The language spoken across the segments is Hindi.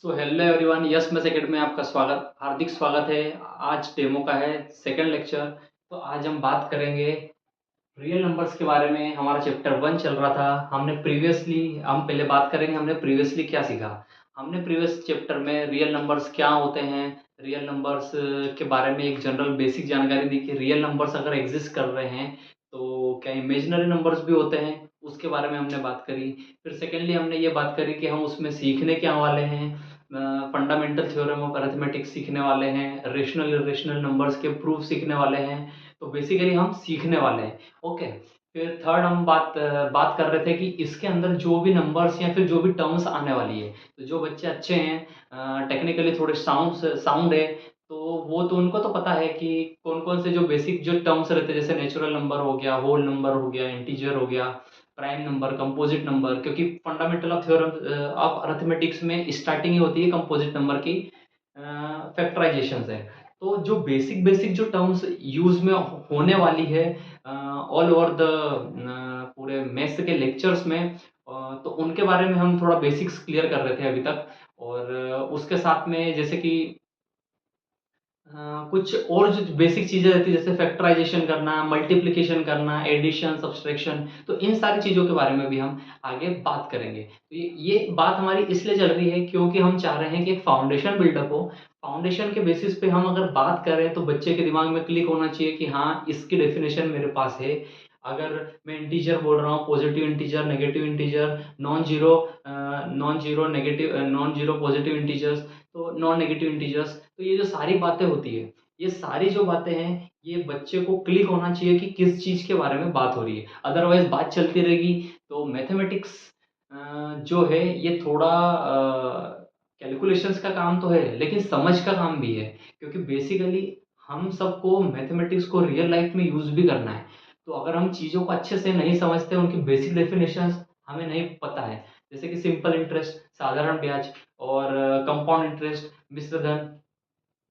सो हेलो एवरीवन, यस मैं सेकंड में आपका हार्दिक स्वागत है। आज डेमो का है सेकंड लेक्चर। तो आज हम बात करेंगे रियल नंबर्स के बारे में। हमारा चैप्टर 1 चल रहा था। हम पहले बात करेंगे हमने प्रीवियसली क्या सीखा। हमने प्रीवियस चैप्टर में रियल नंबर्स क्या होते हैं, रियल नंबर्स के बारे में एक जनरल बेसिक जानकारी दी कि रियल नंबर्स अगर एग्जिस्ट कर रहे हैं तो क्या इमेजिनरी नंबर्स भी होते हैं, उसके बारे में हमने बात करी। फिर सेकेंडली हमने ये बात करी कि हम उसमें सीखने क्या वाले हैं। फंडामेंटल थ्योरम ऑफ अरिथमेटिक्स सीखने वाले हैं, रेशनल इरेशनल नंबर्स के प्रूफ सीखने वाले हैं। तो बेसिकली हम सीखने वाले हैं। ओके। फिर थर्ड हम बात कर रहे थे कि इसके अंदर जो भी नंबर्स या फिर जो भी टर्म्स आने वाली है, तो जो बच्चे अच्छे हैं, टेक्निकली थोड़े साउंड है, तो वो तो उनको तो पता है कि कौन कौन से जो बेसिक जो टर्म्स रहते हैं, जैसे नेचुरल नंबर हो गया, होल नंबर हो गया, इंटीजर हो गया, प्राइम नंबर, कंपोजिट नंबर। क्योंकि fundamental of theorem of arithmetics में स्टार्टिंग ही होती है कंपोजिट नंबर की फैक्टराइजेशन से। तो जो बेसिक बेसिक जो टर्म्स यूज में होने वाली है ऑल ओवर द पूरे मैथ्स के लेक्चर्स में, तो उनके बारे में हम थोड़ा बेसिक्स क्लियर कर रहे थे अभी तक। और उसके साथ में जैसे कि कुछ और जो बेसिक चीज़ें रहती है, जैसे फैक्टराइजेशन करना, मल्टीप्लिकेशन करना, एडिशन, सब्सट्रैक्शन, तो इन सारी चीज़ों के बारे में भी हम आगे बात करेंगे। तो ये बात हमारी इसलिए चल रही है क्योंकि हम चाह रहे हैं कि एक फाउंडेशन बिल्डअप हो। फाउंडेशन के बेसिस पे हम अगर बात करें तो बच्चे के दिमाग में क्लिक होना चाहिए कि हाँ, इसकी डेफिनेशन मेरे पास है। अगर मैं इंटीजर बोल रहा हूँ, positive integer, negative integer, non zero positive integers, तो नॉन नेगेटिव इंटीजर्स, तो ये जो सारी बातें होती है, ये सारी जो बातें हैं, ये बच्चे को क्लिक होना चाहिए कि किस चीज़ के बारे में बात हो रही है। अदरवाइज़ बात चलती रहेगी तो मैथमेटिक्स जो है ये थोड़ा कैलकुलेशंस का काम तो है, लेकिन समझ का काम भी है। क्योंकि बेसिकली हम सबको मैथमेटिक्स को रियल लाइफ में यूज़ भी करना है। तो अगर हम चीज़ों को अच्छे से नहीं समझते, उनकी बेसिक डेफिनेशंस हमें नहीं पता है, जैसे कि सिंपल इंटरेस्ट, साधारण ब्याज, और कंपाउंड इंटरेस्ट, मिश्र धन,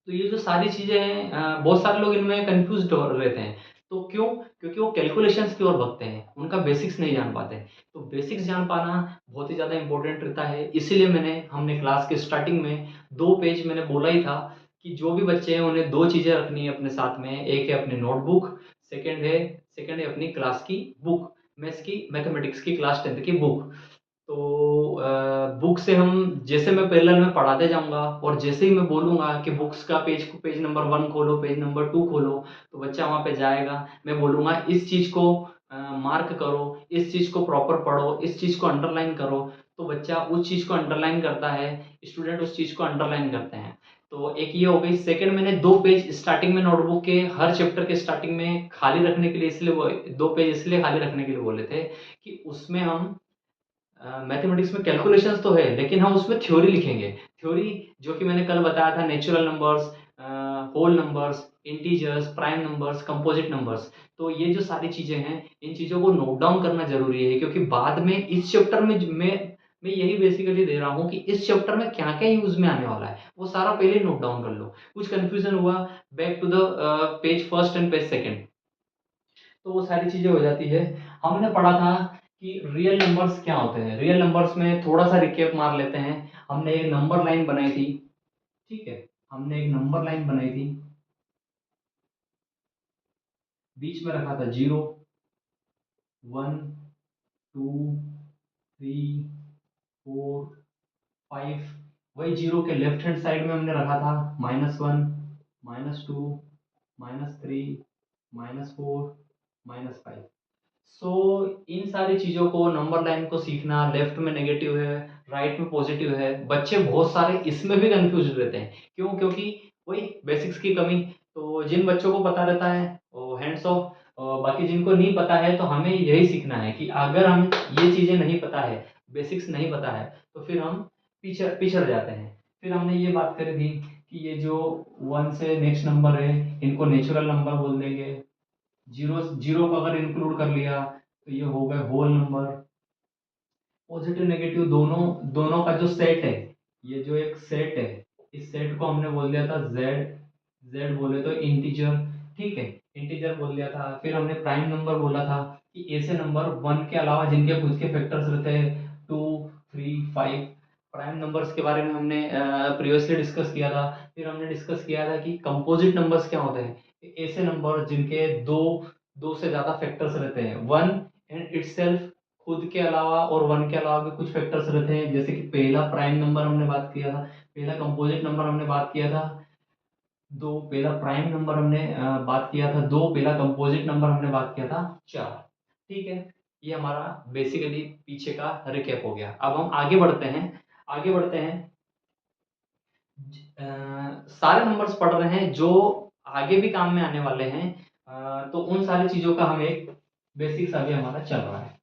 तो ये जो सारी चीज़ें हैं, बहुत सारे लोग इनमें कन्फ्यूज़्ड हो रहते हैं। तो क्यों? क्योंकि वो कैलकुलेशंस की ओर भगते हैं, उनका बेसिक्स नहीं जान पाते। तो बेसिक्स जान पाना बहुत ही ज़्यादा इम्पोर्टेंट रहता है। इसीलिए हमने क्लास के स्टार्टिंग में 2 पेज मैंने बोला ही था कि जो भी बच्चे हैं उन्हें 2 चीज़ें रखनी है अपने साथ में। एक है अपनी नोटबुक, सेकंड है अपनी क्लास की बुक, मैथमेटिक्स की क्लास 10th की बुक। तो बुक से हम जैसे मैं पैरेलल में पढ़ाते जाऊँगा, और जैसे ही मैं बोलूँगा कि बुक्स का पेज नंबर 1 खोलो, पेज नंबर 2 खोलो, तो बच्चा वहाँ पे जाएगा। मैं बोलूँगा इस चीज़ को मार्क करो, इस चीज़ को प्रॉपर पढ़ो, इस चीज़ को अंडरलाइन करो, तो बच्चा उस चीज़ को अंडरलाइन करता है, स्टूडेंट उस चीज़ को अंडरलाइन करते हैं। तो एक ये हो गई। सेकंड, मैंने 2 पेज स्टार्टिंग में नोटबुक के हर चैप्टर के स्टार्टिंग में खाली रखने के लिए, इसलिए वो 2 पेज इसलिए खाली रखने के लिए बोले थे कि उसमें हम मैथमेटिक्स में कैलकुलेशंस तो है, लेकिन हम उसमें थ्योरी लिखेंगे। थ्योरी जो कि मैंने कल बताया था, natural numbers, whole numbers, integers, prime numbers, composite numbers. तो ये जो सारी चीज़ें हैं, इन चीज़ों को नोट डाउन करना ज़रूरी है, क्योंकि बाद में इस चैप्टर में मैं यही बेसिकली दे रहा हूँ कि इस चैप्टर में क्या-क्या यूज़ में आने वाला है, वो सारा पहले नोट डाउन कर लो। कुछ कन्फ्यूज़न हुआ, back to the page first and page second, तो वो सारी चीज़ें हो जाती है। हमने पढ़ा था कि रियल नंबर्स क्या होते हैं। रियल नंबर्स में थोड़ा-सा रिकैप मार लेते हैं। हमने एक नंबर लाइन बनाई थी, ठीक है? हमने एक नंबर लाइन बनाई थी, बीच में रखा था 0, 1, 2, 3, 4, 5। वही 0 के लेफ्ट हैंड साइड में हमने रखा था -1, -2, -3, -4, -5। सो इन सारी चीज़ों को, नंबर लाइन को सीखना, लेफ्ट में नेगेटिव है, राइट में पॉजिटिव है, बच्चे बहुत सारे इसमें भी कंफ्यूज रहते हैं। क्यों? क्योंकि वही बेसिक्स की कमी। तो जिन बच्चों को पता रहता है वो हैंड्स ऑफ, बाकी जिनको नहीं पता है तो हमें यही सीखना है कि अगर हम ये चीज़ें नहीं पता है, बेसिक्स नहीं पता है, तो फिर हम पिछड़ जाते हैं। फिर हमने ये बात करी थी कि ये जो 1 से नेक्स्ट नंबर है, इनको नेचुरल नंबर बोल देंगे। जीरो जीरो को अगर इंक्लूड कर लिया तो ये हो गए होल नंबर। पॉजिटिव नेगेटिव दोनों दोनों का जो सेट है, ये जो एक सेट है, इस सेट को हमने बोल दिया था जेड। जेड बोले तो इंटीजर, ठीक है, इंटीजर बोल दिया था। फिर हमने प्राइम नंबर बोला था कि ऐसे नंबर 1 के अलावा जिनके खुद के फैक्टर्स रहते हैं 2, 3, 5, प्राइम नंबर्स के बारे में हमने प्रीवियसली डिस्कस किया था। फिर हमने डिस्कस किया था कि कंपोजिट नंबर्स क्या होते हैं, कि ऐसे नंबर जिनके दो दो से ज़्यादा फैक्टर्स रहते हैं, वन एंड इटसेल्फ, खुद के अलावा और वन के अलावा भी कुछ फैक्टर्स रहते हैं। जैसे कि पहला प्राइम नंबर हमने बात किया था, पहला कंपोजिट नंबर हमने बात किया था दो, पहला प्राइम नंबर हमने बात किया था दो, पहला कंपोजिट नंबर हमने बात किया था चार। ठीक है, ये हमारा बेसिकली पीछे का रिकैप हो गया। अब हम आगे बढ़ते हैं, आगे बढ़ते हैं। सारे नंबर्स पढ़ रहे हैं जो आगे भी काम में आने वाले हैं, तो उन सारी चीजों का हम एक बेसिक सा भी हमारा चल रहा है।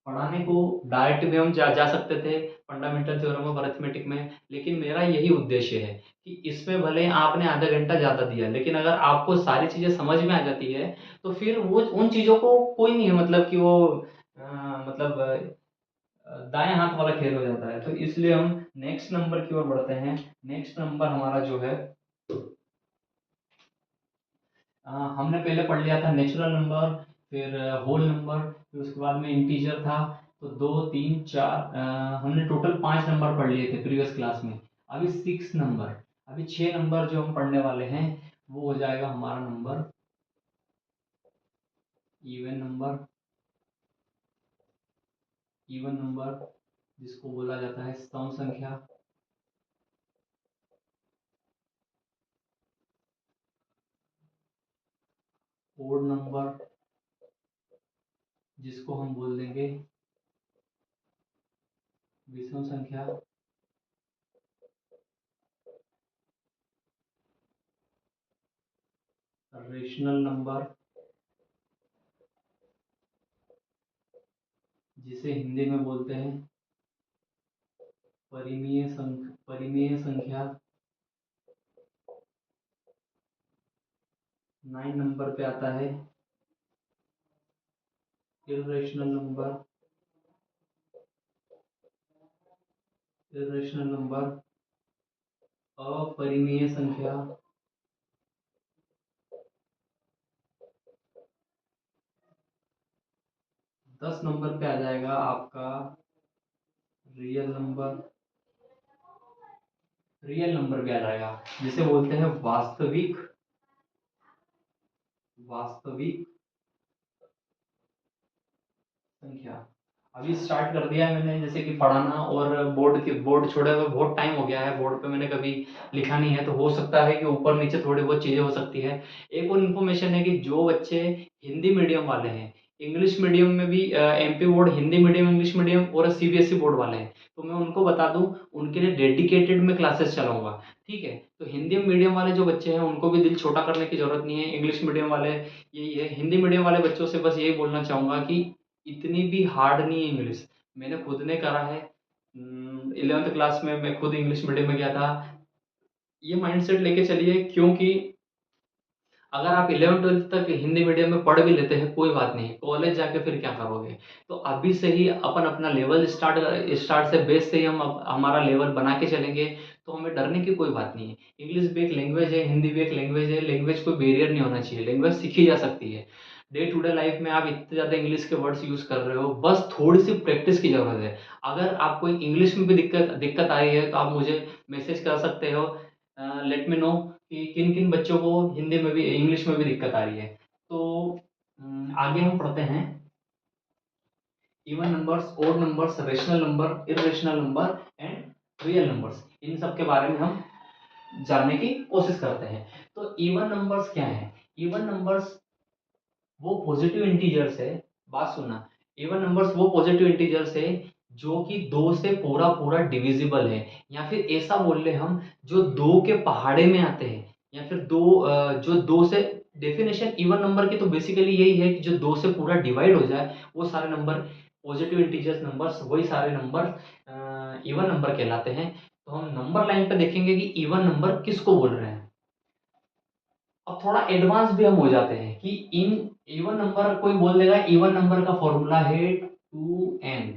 पढ़ाने को डायरेक्ट भी हम जा सकते थे फंडामेंटल थ्योरम ऑफ अरिथमेटिक में, लेकिन मेरा यही उद्देश्य है कि इसमें भले आपने आधा घंटा ज़्यादा दिया, लेकिन अगर आपको सारी चीज़ें समझ में आ जाती है तो फिर वो उन चीज़ों को कोई नहीं है, मतलब कि वो मतलब दाएं हाथ वाला खेल हो जाता है। तो इसलिए हम नेक्स्ट नंबर की ओर बढ़ते हैं। नेक्स्ट नंबर हमारा जो है, हमने पहले पढ़ लिया था नेचुरल नंबर, फिर होल नंबर, फिर उसके बाद में इंटीजर था। तो दो तीन चार, हमने टोटल 5 नंबर पढ़ लिए थे प्रीवियस क्लास में। अभी 6 नंबर, अभी 6 नंबर जो हम पढ़ने वाले हैं वो हो जाएगा हमारा number even number. Even number जिसको बोला जाता है सम संख्या। ओड नंबर जिसको हम बोल देंगे विषम संख्या। रेशनल नंबर जिसे हिंदी में बोलते हैं परिमेय संख्या। 9 नंबर पे आता है इर्रेशनल नंबर। इर्रेशनल नंबर अपरिमेय संख्या। 10 नंबर पे आ जाएगा आपका रियल नंबर। रियल नंबर पे आ जाएगा जिसे बोलते हैं वास्तविक, वास्तविक संख्या। अभी स्टार्ट कर दिया है मैंने जैसे कि पढ़ाना, और बोर्ड छोड़े हुए बहुत टाइम हो गया है, बोर्ड पे मैंने कभी लिखा नहीं है, तो हो सकता है कि ऊपर नीचे थोड़ी बहुत चीज़ें हो सकती है। एक और इन्फॉर्मेशन है कि जो बच्चे हिंदी मीडियम वाले हैं, इंग्लिश मीडियम में भी MP board Hindi medium, English medium और सीबीएसई बोर्ड वाले हैं, तो मैं उनको बता दूं उनके लिए डेडिकेटेड में क्लासेस चलाऊंगा। ठीक है, तो हिंदी मीडियम वाले जो बच्चे हैं उनको भी दिल छोटा करने की जरूरत नहीं है। इंग्लिश मीडियम वाले यही है, हिंदी मीडियम वाले बच्चों से बस यही बोलना चाहूंगा कि इतनी भी हार्ड नहीं है इंग्लिश। मैंने खुद ने करा है, 11th क्लास में मैं खुद इंग्लिश मीडियम में गया था। ये माइंडसेट लेके चलिए, क्योंकि अगर आप 11th 12th तक हिंदी मीडियम में पढ़ भी लेते हैं कोई बात नहीं, कॉलेज जाके फिर क्या करोगे। तो अभी से ही अपन अपना लेवल स्टार्ट से बेस से ही हम हमारा लेवल बना के चलेंगे, तो हमें डरने की कोई बात नहीं है। इंग्लिश भी एक लैंग्वेज है, हिंदी भी एक लैंग्वेज है, लैंग्वेज कोई बैरियर नहीं होना चाहिए, लैंग्वेज सीखी जा सकती है। डे टू डे लाइफ में आप इतने ज़्यादा इंग्लिश के वर्ड्स यूज़ कर रहे हो, बस थोड़ी सी प्रैक्टिस की ज़रूरत है। अगर आपको इंग्लिश में भी दिक्कत दिक्कत आ रही है तो आप मुझे मैसेज कर सकते हो, लेट मी नो कि किन किन बच्चों को हिंदी में भी इंग्लिश में भी दिक्कत आ रही है। तो आगे हम पढ़ते हैं। Even numbers, odd numbers, rational number, irrational number and real numbers, इन सब के बारे में हम जानने की कोशिश करते हैं। तो इवन नंबर्स क्या है? इवन नंबर्स वो पॉजिटिव इंटीजर्स है, बात सुनना। इवन नंबर्स वो पॉजिटिव इंटीजर्स है जो कि दो से पूरा पूरा डिविजिबल है, या फिर ऐसा बोल ले हम, जो दो के पहाड़े में आते हैं, या फिर जो दो से, डेफिनेशन इवन नंबर की तो बेसिकली यही है कि जो दो से पूरा डिवाइड हो जाए वो सारे नंबर पॉजिटिव इंटीजर्स नंबर्स, वही सारे नंबर इवन नंबर कहलाते हैं। तो हम नंबर लाइन पे देखेंगे कि इवन नंबर किसको बोल रहे हैं। अब थोड़ा एडवांस भी हम हो जाते हैं कि इन इवन नंबर, कोई बोल देगा इवन नंबर का फॉर्मूला है 2n,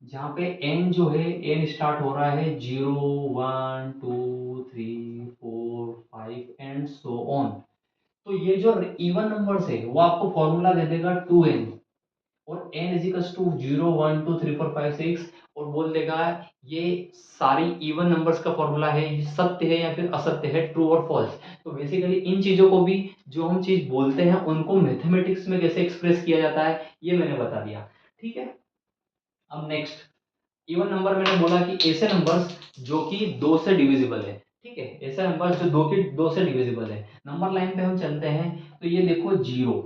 जहाँ पे n जो है, n स्टार्ट हो रहा है 0 1 2 3 4 5 एंड सो ऑन। तो ये जो इवन नंबर्स है वो आपको फॉर्मूला दे देगा 2n। और n इज इक्वल टू 0 1 2 3 4 5 6 और बोल देगा ये सारी इवन नंबर्स का फॉर्मूला है, ये सत्य है या फिर असत्य है, ट्रू और फॉल्स। तो बेसिकली इन चीजों को भी, जो हम चीज बोलते हैं उनको मैथमेटिक्स में कैसे एक्सप्रेस किया जाता है, ये मैंने बता दिया। ठीक है, अब नेक्स्ट, इवन नंबर मैंने बोला कि ऐसे नंबर्स जो कि दो से डिविजिबल है। ठीक है, ऐसे नंबर्स जो दो से डिविजिबल है। नंबर लाइन पे हम चलते हैं, तो ये देखो जीरो,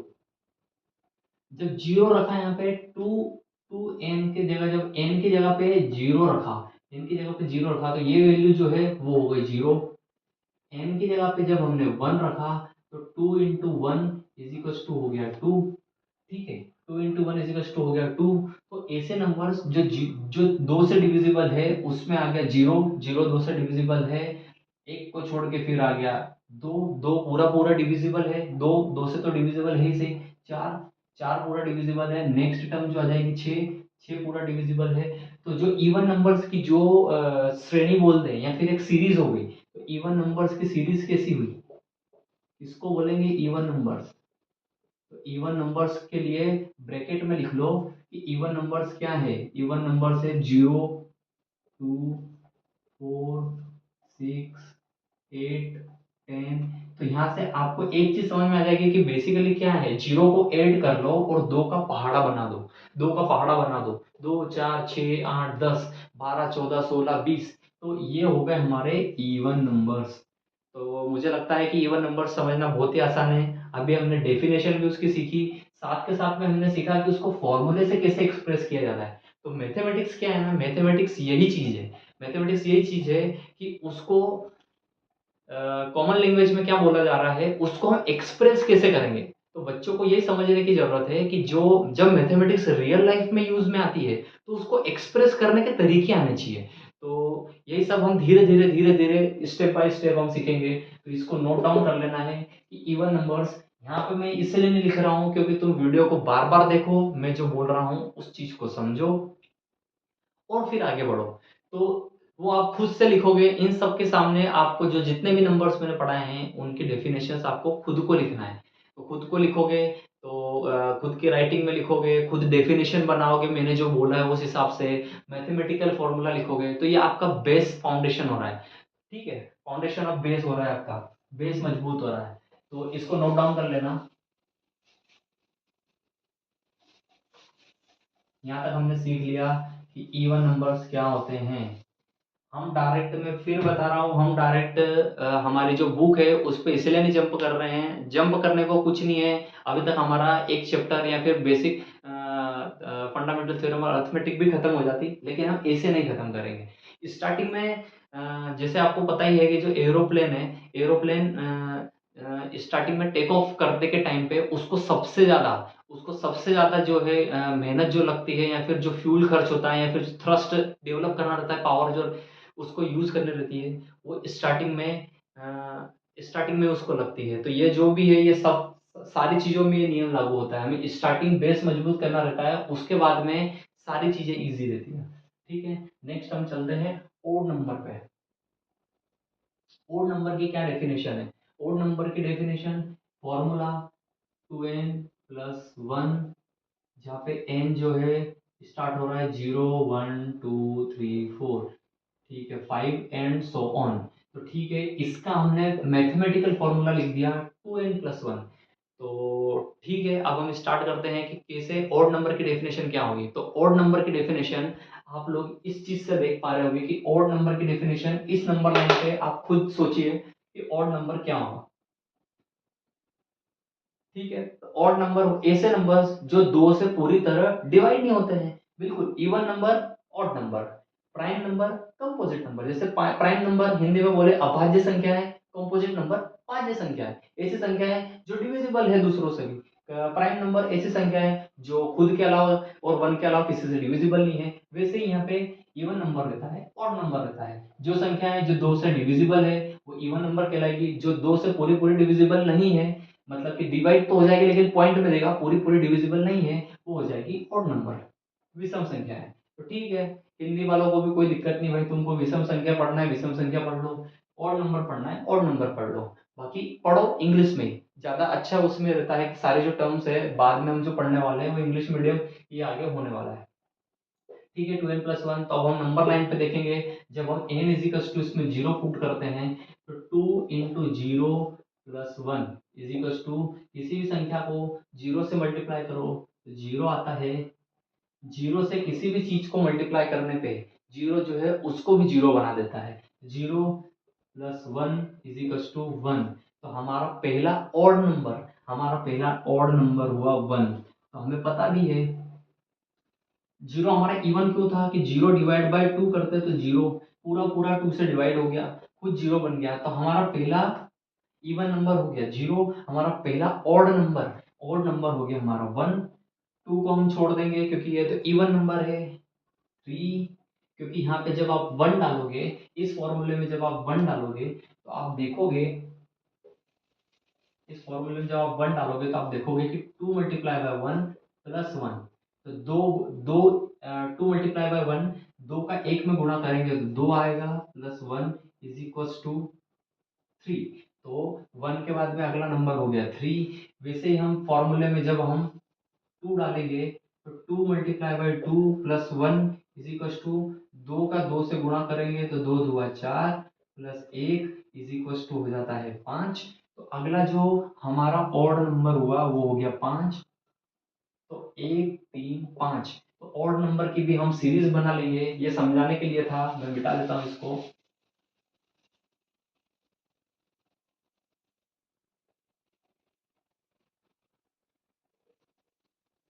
जब जीरो रखा यहाँ पे टू, टू एन की जगह, जब एन की जगह पे जीरो रखा, एन की जगह पे जीरो रखा, तो ये वैल्यू जो है वो हो गई जीरो। एन की जगह पे जब हमने वन रखा, तो two into one is equal to हो गया टू। ठीक है, two into one is equal to हो गया टू। तो ऐसे नंबर्स जो दो से डिविजिबल है उसमें आ गया जीरो, जीरो दो से डिविजिबल है, एक को छोड़ के फिर आ गया दो, दो पूरा पूरा डिविजिबल है, दो दो से तो डिविजिबल है ही सही, चार, चार पूरा डिविजिबल है, नेक्स्ट टर्म जो आ जाएगी छः, छः पूरा डिविजिबल है। तो जो इवन नंबर्स की जो श्रेणी बोलते हैं या फिर एक सीरीज हो गई, तो इवन नंबर्स की सीरीज कैसी हुई, इसको बोलेंगे इवन नंबर्स। तो इवन नंबर्स के लिए ब्रैकेट में लिख लो कि इवन नंबर्स क्या है, इवन नंबर्स है जीरो, टू, फोर, सिक्स, 8, 10। तो यहाँ से आपको एक चीज समझ में आ जाएगी कि बेसिकली क्या है, जीरो को ऐड कर लो और दो का पहाड़ा बना दो, दो का पहाड़ा बना दो, दो चार छः आठ दस बारह चौदह सोलह बीस, तो ये हो गए हमारे इवन नंबर्स। तो मुझे लगता है कि इवन नंबर्स समझना बहुत ही आसान है। अभी हमने डेफिनेशन भी उसकी सीखी, साथ के साथ में हमने सीखा कि उसको फॉर्मूले से कैसे एक्सप्रेस किया जाता है। तो मैथमेटिक्स क्या है ना, मैथमेटिक्स यही चीज है, मैथमेटिक्स यही चीज है कि उसको कॉमन लैंग्वेज में क्या बोला जा रहा है उसको हम एक्सप्रेस कैसे करेंगे। तो बच्चों को ये समझने की जरूरत है कि जो जब मैथमेटिक्स रियल लाइफ में यूज में आती है तो उसको एक्सप्रेस करने के तरीके आने चाहिए। तो यही सब हम धीरे धीरे धीरे धीरे स्टेप बाय स्टेप हम सीखेंगे। तो इसको नोट डाउन कर लेना है कि इवन नंबर्स, यहाँ पे मैं इसलिए नहीं लिख रहा हूँ क्योंकि तुम वीडियो को बार बार देखो, मैं जो बोल रहा हूँ उस चीज को समझो और फिर आगे बढ़ो। तो वो आप खुद से लिखोगे, इन सब के सामने आपको जो जितने भी नंबर्स मैंने पढ़ाए हैं उनकी डेफिनेशंस आपको खुद को लिखना है। तो खुद को लिखोगे, तो खुद की राइटिंग में लिखोगे, खुद डेफिनेशन बनाओगे, मैंने जो बोला है उस हिसाब से मैथमेटिकल फॉर्मूला लिखोगे, तो ये आपका बेस फाउंडेशन हो रहा है। ठीक है, फाउंडेशन ऑफ बेस हो रहा है, आपका बेस मजबूत हो रहा है। तो इसको नोट डाउन कर लेना। यहाँ तक हमने सीख लिया कि इवन नंबर्स क्या होते हैं। हम डायरेक्ट, मैं फिर बता रहा हूँ, हम डायरेक्ट हमारी जो बुक है उस पर इसलिए नहीं जंप कर रहे हैं, जंप करने को कुछ नहीं है। अभी तक हमारा एक चैप्टर या फिर बेसिक फंडामेंटल थ्योरम और अर्थमेटिक भी खत्म हो जाती, लेकिन हम ऐसे नहीं खत्म करेंगे। स्टार्टिंग में जैसे आपको पता ही है कि जो एरोप्लेन है, एरोप्लेन स्टार्टिंग में टेक ऑफ करने के टाइम पे उसको सबसे ज्यादा जो है मेहनत जो लगती है, या फिर जो फ्यूल खर्च होता है, या फिर थ्रस्ट डेवलप करना रहता है, पावर जो उसको यूज करनी रहती है, वो स्टार्टिंग में उसको लगती है। तो ये जो भी है, ये सब सारी चीजों में ये नियम लागू होता है। हमें स्टार्टिंग बेस मजबूत करना रहता है, उसके बाद में सारी चीजें इजी रहती है। ठीक है, नेक्स्ट हम चलते हैं ओड नंबर पे। ओड नंबर की क्या डेफिनेशन है, ओड नंबर की डेफिनेशन, फॉर्मूला 2n+1, जहाँ पे n जो है स्टार्ट हो रहा है 0 1 2 3 4, ठीक है, 5 एंड सो ऑन। तो ठीक है, इसका हमने मैथमेटिकल फॉर्मूला लिख दिया 2n+1। तो ठीक है, अब हम स्टार्ट करते हैं कि कैसे ओड नंबर की डेफिनेशन क्या होगी। तो ओड नंबर की डेफिनेशन आप लोग इस चीज से देख पा रहे होंगे कि ओड नंबर की डेफिनेशन इस नंबर लाइन पे आप खुद सोचिए कि ओड नंबर क्या होगा। ठीक है, ऑड नंबर ऐसे नंबर्स जो दो से पूरी तरह डिवाइड नहीं होते हैं, बिल्कुल even number, odd number, prime number, composite number. जैसे प्राइम नंबर हिंदी में बोले अभाज्य संख्या है, कंपोजिट नंबर भाज्य संख्या है। ऐसी संख्या है जो डिविजिबल है दूसरों से भी। प्राइम नंबर ऐसी संख्या है जो खुद के अलावा और वन के अलावा किसी से डिविजिबल नहीं है। वैसे ही यहाँ पे इवन नंबर रहता है, ऑड नंबर रहता है। जो संख्या है जो दो से डिविजिबल है वो इवन नंबर कहलाएगी, जो दो से पूरी पूरी डिविजिबल नहीं है, मतलब कि डिवाइड तो हो जाएगी लेकिन पॉइंट में देगा, पूरी पूरी डिविजिबल नहीं है, वो हो जाएगी ऑड नंबर, विषम संख्या है। तो ठीक है, हिंदी वालों को भी कोई दिक्कत नहीं भाई, तुमको विषम संख्या पढ़ना है विषम संख्या पढ़ लो, ऑड नंबर पढ़ना है ऑड नंबर पढ़ लो, बाकी पढ़ो इंग्लिश में ही। ज़्यादा अच्छा उसमें रहता है कि सारे जो टर्म्स है बाद में हम जो पढ़ने वाले हैं वो इंग्लिश मीडियम ये आगे होने वाला है। ठीक है, 2n+1। तो अब हम नंबर लाइन पे देखेंगे, जब हम n इजिकल्स टू इसमें जीरो पुट करते हैं तो 2 × 0 + 1 इजिकल्स टू किसी भी संख्या को जीरो से मल्टीप्लाई करो तो जीरो आता है। जीरो से किसी भी चीज को मल्टीप्लाई करने पे जीरो जो है उसको भी जीरो बना देता है। 0 + 1 इजिकल्स टू 1। तो हमारा पहला ऑड नंबर हुआ 1। तो हमें पता भी है जीरो हमारा इवन क्यों था कि जीरो डिवाइड बाय टू करते तो जीरो पूरा पूरा टू से डिवाइड हो गया, खुद जीरो बन गया। तो हमारा पहला इवन नंबर हो गया जीरो। हमारा पहला ऑड नंबर हो गया हमारा 1। टू को हम छोड़ देंगे क्योंकि ये तो इवन नंबर है। 3, क्योंकि यहाँ पे जब आप वन डालोगे, इस फॉर्मूले में जब आप वन डालोगे तो आप देखोगे, इस फॉर्मूले में जब आप वन डालोगे तो आप देखोगे कि 2 × 1 + 1। तो दो दो 2 × 1 दो का एक में गुणा करेंगे तो दो आएगा, +1 इज टू 3। तो 1 के बाद में अगला नंबर हो गया 3। वैसे ही हम फॉर्मूले में जब हम 2 डालेंगे तो 2 × 2 + 1 टू दो का दो से गुणा करेंगे तो दो दुआ 4 +1 हो जाता है 5। तो अगला जो हमारा ऑड नंबर हुआ वो हो गया 5। तो 1 3 5। तो ऑड नंबर की भी हम सीरीज बना लेंगे, ये समझाने के लिए था, मैं मिटा देता हूँ इसको।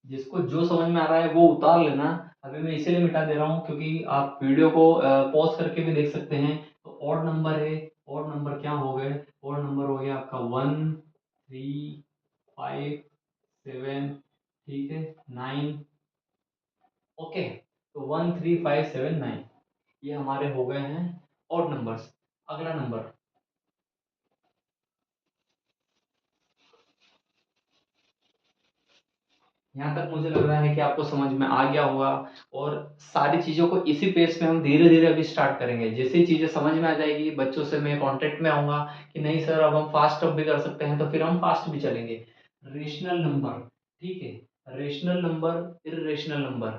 जिसको जो समझ में आ रहा है वो उतार लेना। अभी मैं इसीलिए मिटा दे रहा हूँ क्योंकि आप वीडियो को पॉज करके भी देख सकते हैं। तो ऑड नंबर है, ऑड नंबर क्या हो गए, ऑड नंबर हो गया आपका 1 3 5 7, ठीक है, 9। ओके, तो 1 3 5 7 9 ये हमारे हो गए हैं ऑड नंबर्स। अगला नंबर, यहाँ तक मुझे लग रहा है कि आपको समझ में आ गया होगा। और सारी चीज़ों को इसी पेस पे हम धीरे धीरे अभी स्टार्ट करेंगे। जैसे ही चीज़ें समझ में आ जाएगी बच्चों से मैं कांटेक्ट में आऊँगा कि नहीं सर अब हम फास्ट अब भी कर सकते हैं, तो फिर हम फास्ट भी चलेंगे। रेशनल नंबर, ठीक है, रेशनल नंबर, इर्रेशनल नंबर।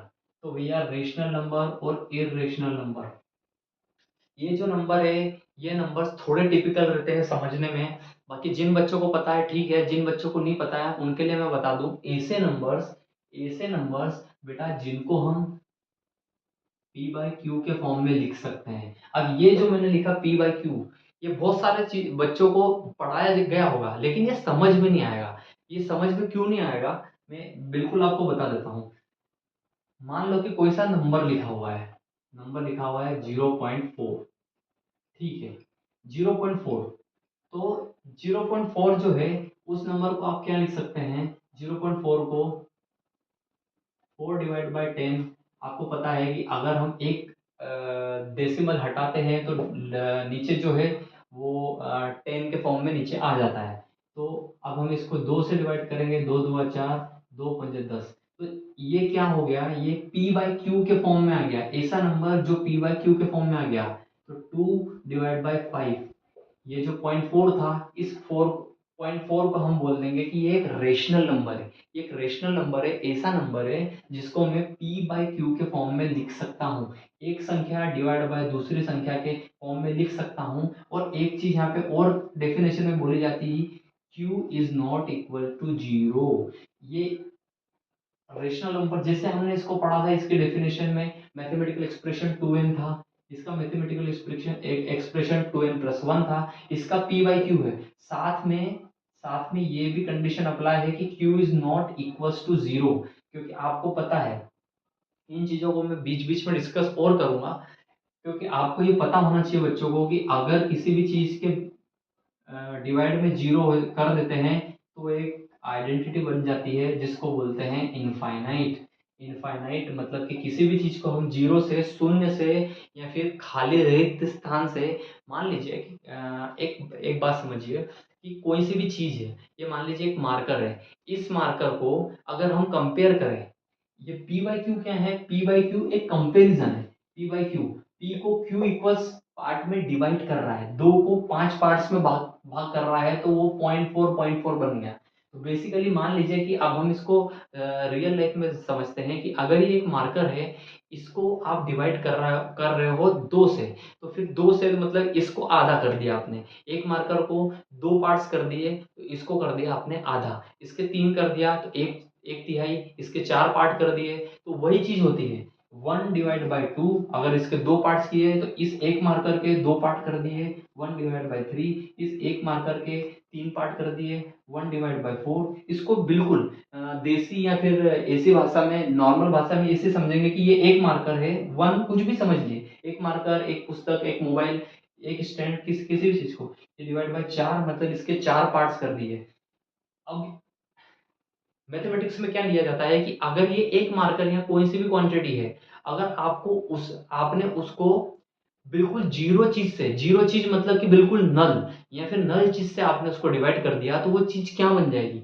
तो भैया रेशनल नंबर और इर्रेशनल नंबर, ये जो नंबर है ये नंबर्स थोड़े टिपिकल रहते हैं समझने में। बाकी जिन बच्चों को पता है ठीक है, जिन बच्चों को नहीं पता है उनके लिए मैं बता दूं, ऐसे नंबर्स बेटा जिनको हम p/q के फॉर्म में लिख सकते हैं। अब ये जो मैंने लिखा p/q, ये बहुत सारे चीज बच्चों को पढ़ाया गया होगा लेकिन ये समझ में नहीं आएगा। ये समझ में क्यों नहीं आएगा, मैं बिल्कुल आपको बता देता हूँ। मान लो कि कोई सा नंबर लिखा हुआ है, नंबर लिखा हुआ है 0.4, ठीक है, 0.4। तो 0.4 जो है उस नंबर को आप क्या लिख सकते हैं, 0.4 को 4/10। आपको पता है कि अगर हम एक डेसिमल हटाते हैं तो नीचे जो है वो 10 के फॉर्म में नीचे आ जाता है। तो अब हम इसको दो से डिवाइड करेंगे, दो दुआ 4, दो पंजे 10। तो ये क्या हो गया, ये p/q के फॉर्म में आ गया, ऐसा नंबर जो p/q के फॉर्म में आ गया। तो 2/5, ये जो 0.4 था, इस 4.4 को हम बोल देंगे कि ये एक रेशनल नंबर है। ये एक रेशनल नंबर है, ऐसा नंबर है जिसको मैं p/q के फॉर्म में लिख सकता हूँ। एक संख्या डिवाइड बाय दूसरी संख्या के फॉर्म में लिख सकता हूँ। और एक चीज यहाँ पे और डेफिनेशन में बोली जाती है, q is not equal to zero. ये रेशनल नंबर जैसे हमने इसको पढ़ा था, इसके डेफिनेशन में मैथमेटिकल एक्सप्रेशन 2n था, इसका मैथमेटिकल एक्सप्रेशन 2n+1 था, इसका p/q है। साथ में ये भी कंडीशन अप्लाई है कि q is not equals to zero. क्योंकि आपको पता है, इन चीजों को मैं बीच बीच में डिस्कस और करूंगा, क्योंकि आपको ये पता होना चाहिए बच्चों को कि अगर किसी भी चीज के डिवाइड में जीरो कर देते हैं तो एक आइडेंटिटी बन जाती है जिसको बोलते हैं इनफाइनाइट। इनफाइनाइट मतलब कि किसी भी चीज को हम जीरो से, शून्य से, या फिर खाली रिक्त स्थान से, मान लीजिए कि एक एक बात समझिए कि कोई सी भी चीज है, ये मान लीजिए एक मार्कर है, इस मार्कर को अगर हम कंपेयर करें, ये p/q क्या है, p/q एक कंपेरिजन है। p/q, p को q इक्वल्स पार्ट में डिवाइड कर रहा है, 2 को 5 पार्ट्स में भाग भाग कर रहा है, तो वो 0.4 बन गया। तो बेसिकली मान लीजिए कि अब हम इसको रियल लाइफ में समझते हैं कि अगर ये एक मार्कर है, इसको आप डिवाइड कर रहे हो 2 से, तो फिर 2 से मतलब इसको आधा कर दिया आपने। एक मार्कर को 2 पार्ट्स कर दिए, तो इसको कर दिया आपने आधा। इसके 3 कर दिया तो 1 तिहाई, इसके 4 पार्ट कर दिए, तो वही चीज़ होती है 1/2। अगर इसके 2 पार्ट्स किए तो इस एक मार्कर के 2 पार्ट कर दिए 1/3। इस एक मार्कर के 3 पार्ट कर दिए 1/4। इसको बिल्कुल देसी या फिर ऐसी भाषा में, नॉर्मल भाषा में ऐसे समझेंगे कि ये एक मार्कर है, वन कुछ भी समझिए, एक मार्कर, एक पुस्तक, एक मोबाइल, एक स्टैंड, किसी भी चीज को, ये डिवाइड बाय 4 मतलब इसके 4 पार्ट्स कर दिए। अब मैथमेटिक्स में क्या लिया जाता है कि अगर ये एक मार्कर या कोई सी भी क्वांटिटी है, अगर आपको उस आपने उसको बिल्कुल जीरो चीज से, जीरो चीज मतलब कि बिल्कुल नल या फिर नल चीज से आपने उसको डिवाइड कर दिया, तो वो चीज क्या बन जाएगी?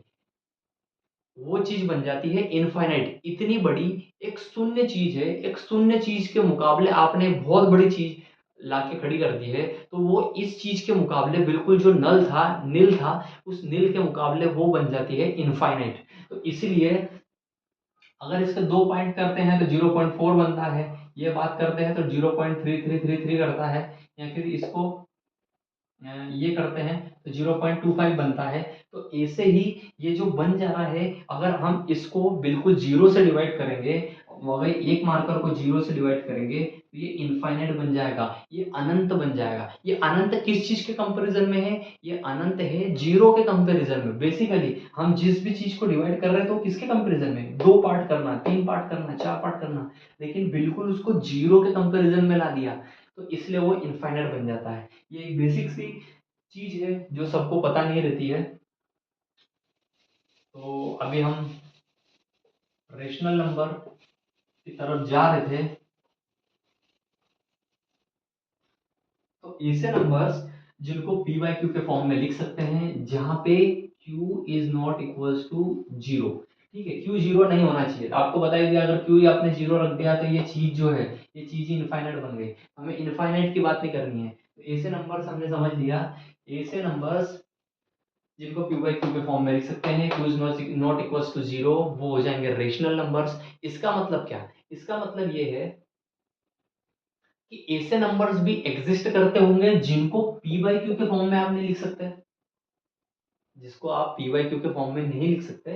वो चीज बन जाती है इनफाइनाइट। इतनी बड़ी एक शून्य चीज है, एक शून्य चीज के मुकाबले आपने बहुत बड़ी चीज लाके खड़ी कर दी है, तो वो इस चीज के मुकाबले बिल्कुल जो नल था, नील था, उस नील के मुकाबले वो बन जाती है इनफाइनाइट। तो इसीलिए अगर इसके 2 पॉइंट करते हैं तो 0.4 बनता है, ये बात करते हैं तो 0.3333 करता है, या फिर इसको ये करते हैं तो 0.25 बनता है। तो ऐसे ही ये जो बन जा रहा है, अगर हम इसको बिल्कुल जीरो से डिवाइड करेंगे, अगर एक मार्कर को जीरो से डिवाइड करेंगे तो ये इनफाइनाइट बन जाएगा, ये अनंत बन जाएगा। ये अनंत किस चीज के कंपैरिजन में है? ये अनंत है जीरो के कंपैरिजन में। बेसिकली हम जिस भी चीज को डिवाइड कर रहे हैं तो किसके कंपैरिजन में? 2 पार्ट करना, 3 पार्ट करना, 4 पार्ट करना, लेकिन बिल्कुल उसको जीरो के कंपैरिजन में ला दिया, तो इसलिए वो इनफाइनाइट बन जाता है। ये एक बेसिक सी चीज है जो सबको पता नहीं रहती है। तो अभी हम रेशनल नंबर की तरफ जा रहे थे। तो ऐसे नंबर्स जिनको पी बाई क्यू के फॉर्म में लिख सकते हैं, जहां पे Q is not equals to zero. ठीक है, क्यू जीरो नहीं होना चाहिए। आपको बता ही दिया, अगर क्यू ही आपने जीरो रख दिया तो ये चीज जो है, ये चीज ही इनफाइनाइट बन गई। हमें इनफाइनाइट की बात नहीं करनी है। तो ऐसे नंबर्स हमने समझ लिया। ऐसे नंबर्स जिनको पी बाई क्यू के फॉर्म में लिख सकते हैं, q is not equals to zero, वो हो जाएंगे रेशनल नंबर्स। इसका मतलब क्या? इसका मतलब ये है कि ऐसे नंबर्स भी एग्जिस्ट करते होंगे जिनको पी बाई क्यू के फॉर्म में आप नहीं लिख सकते, जिसको आप पी बाई क्यू के फॉर्म में नहीं लिख सकते।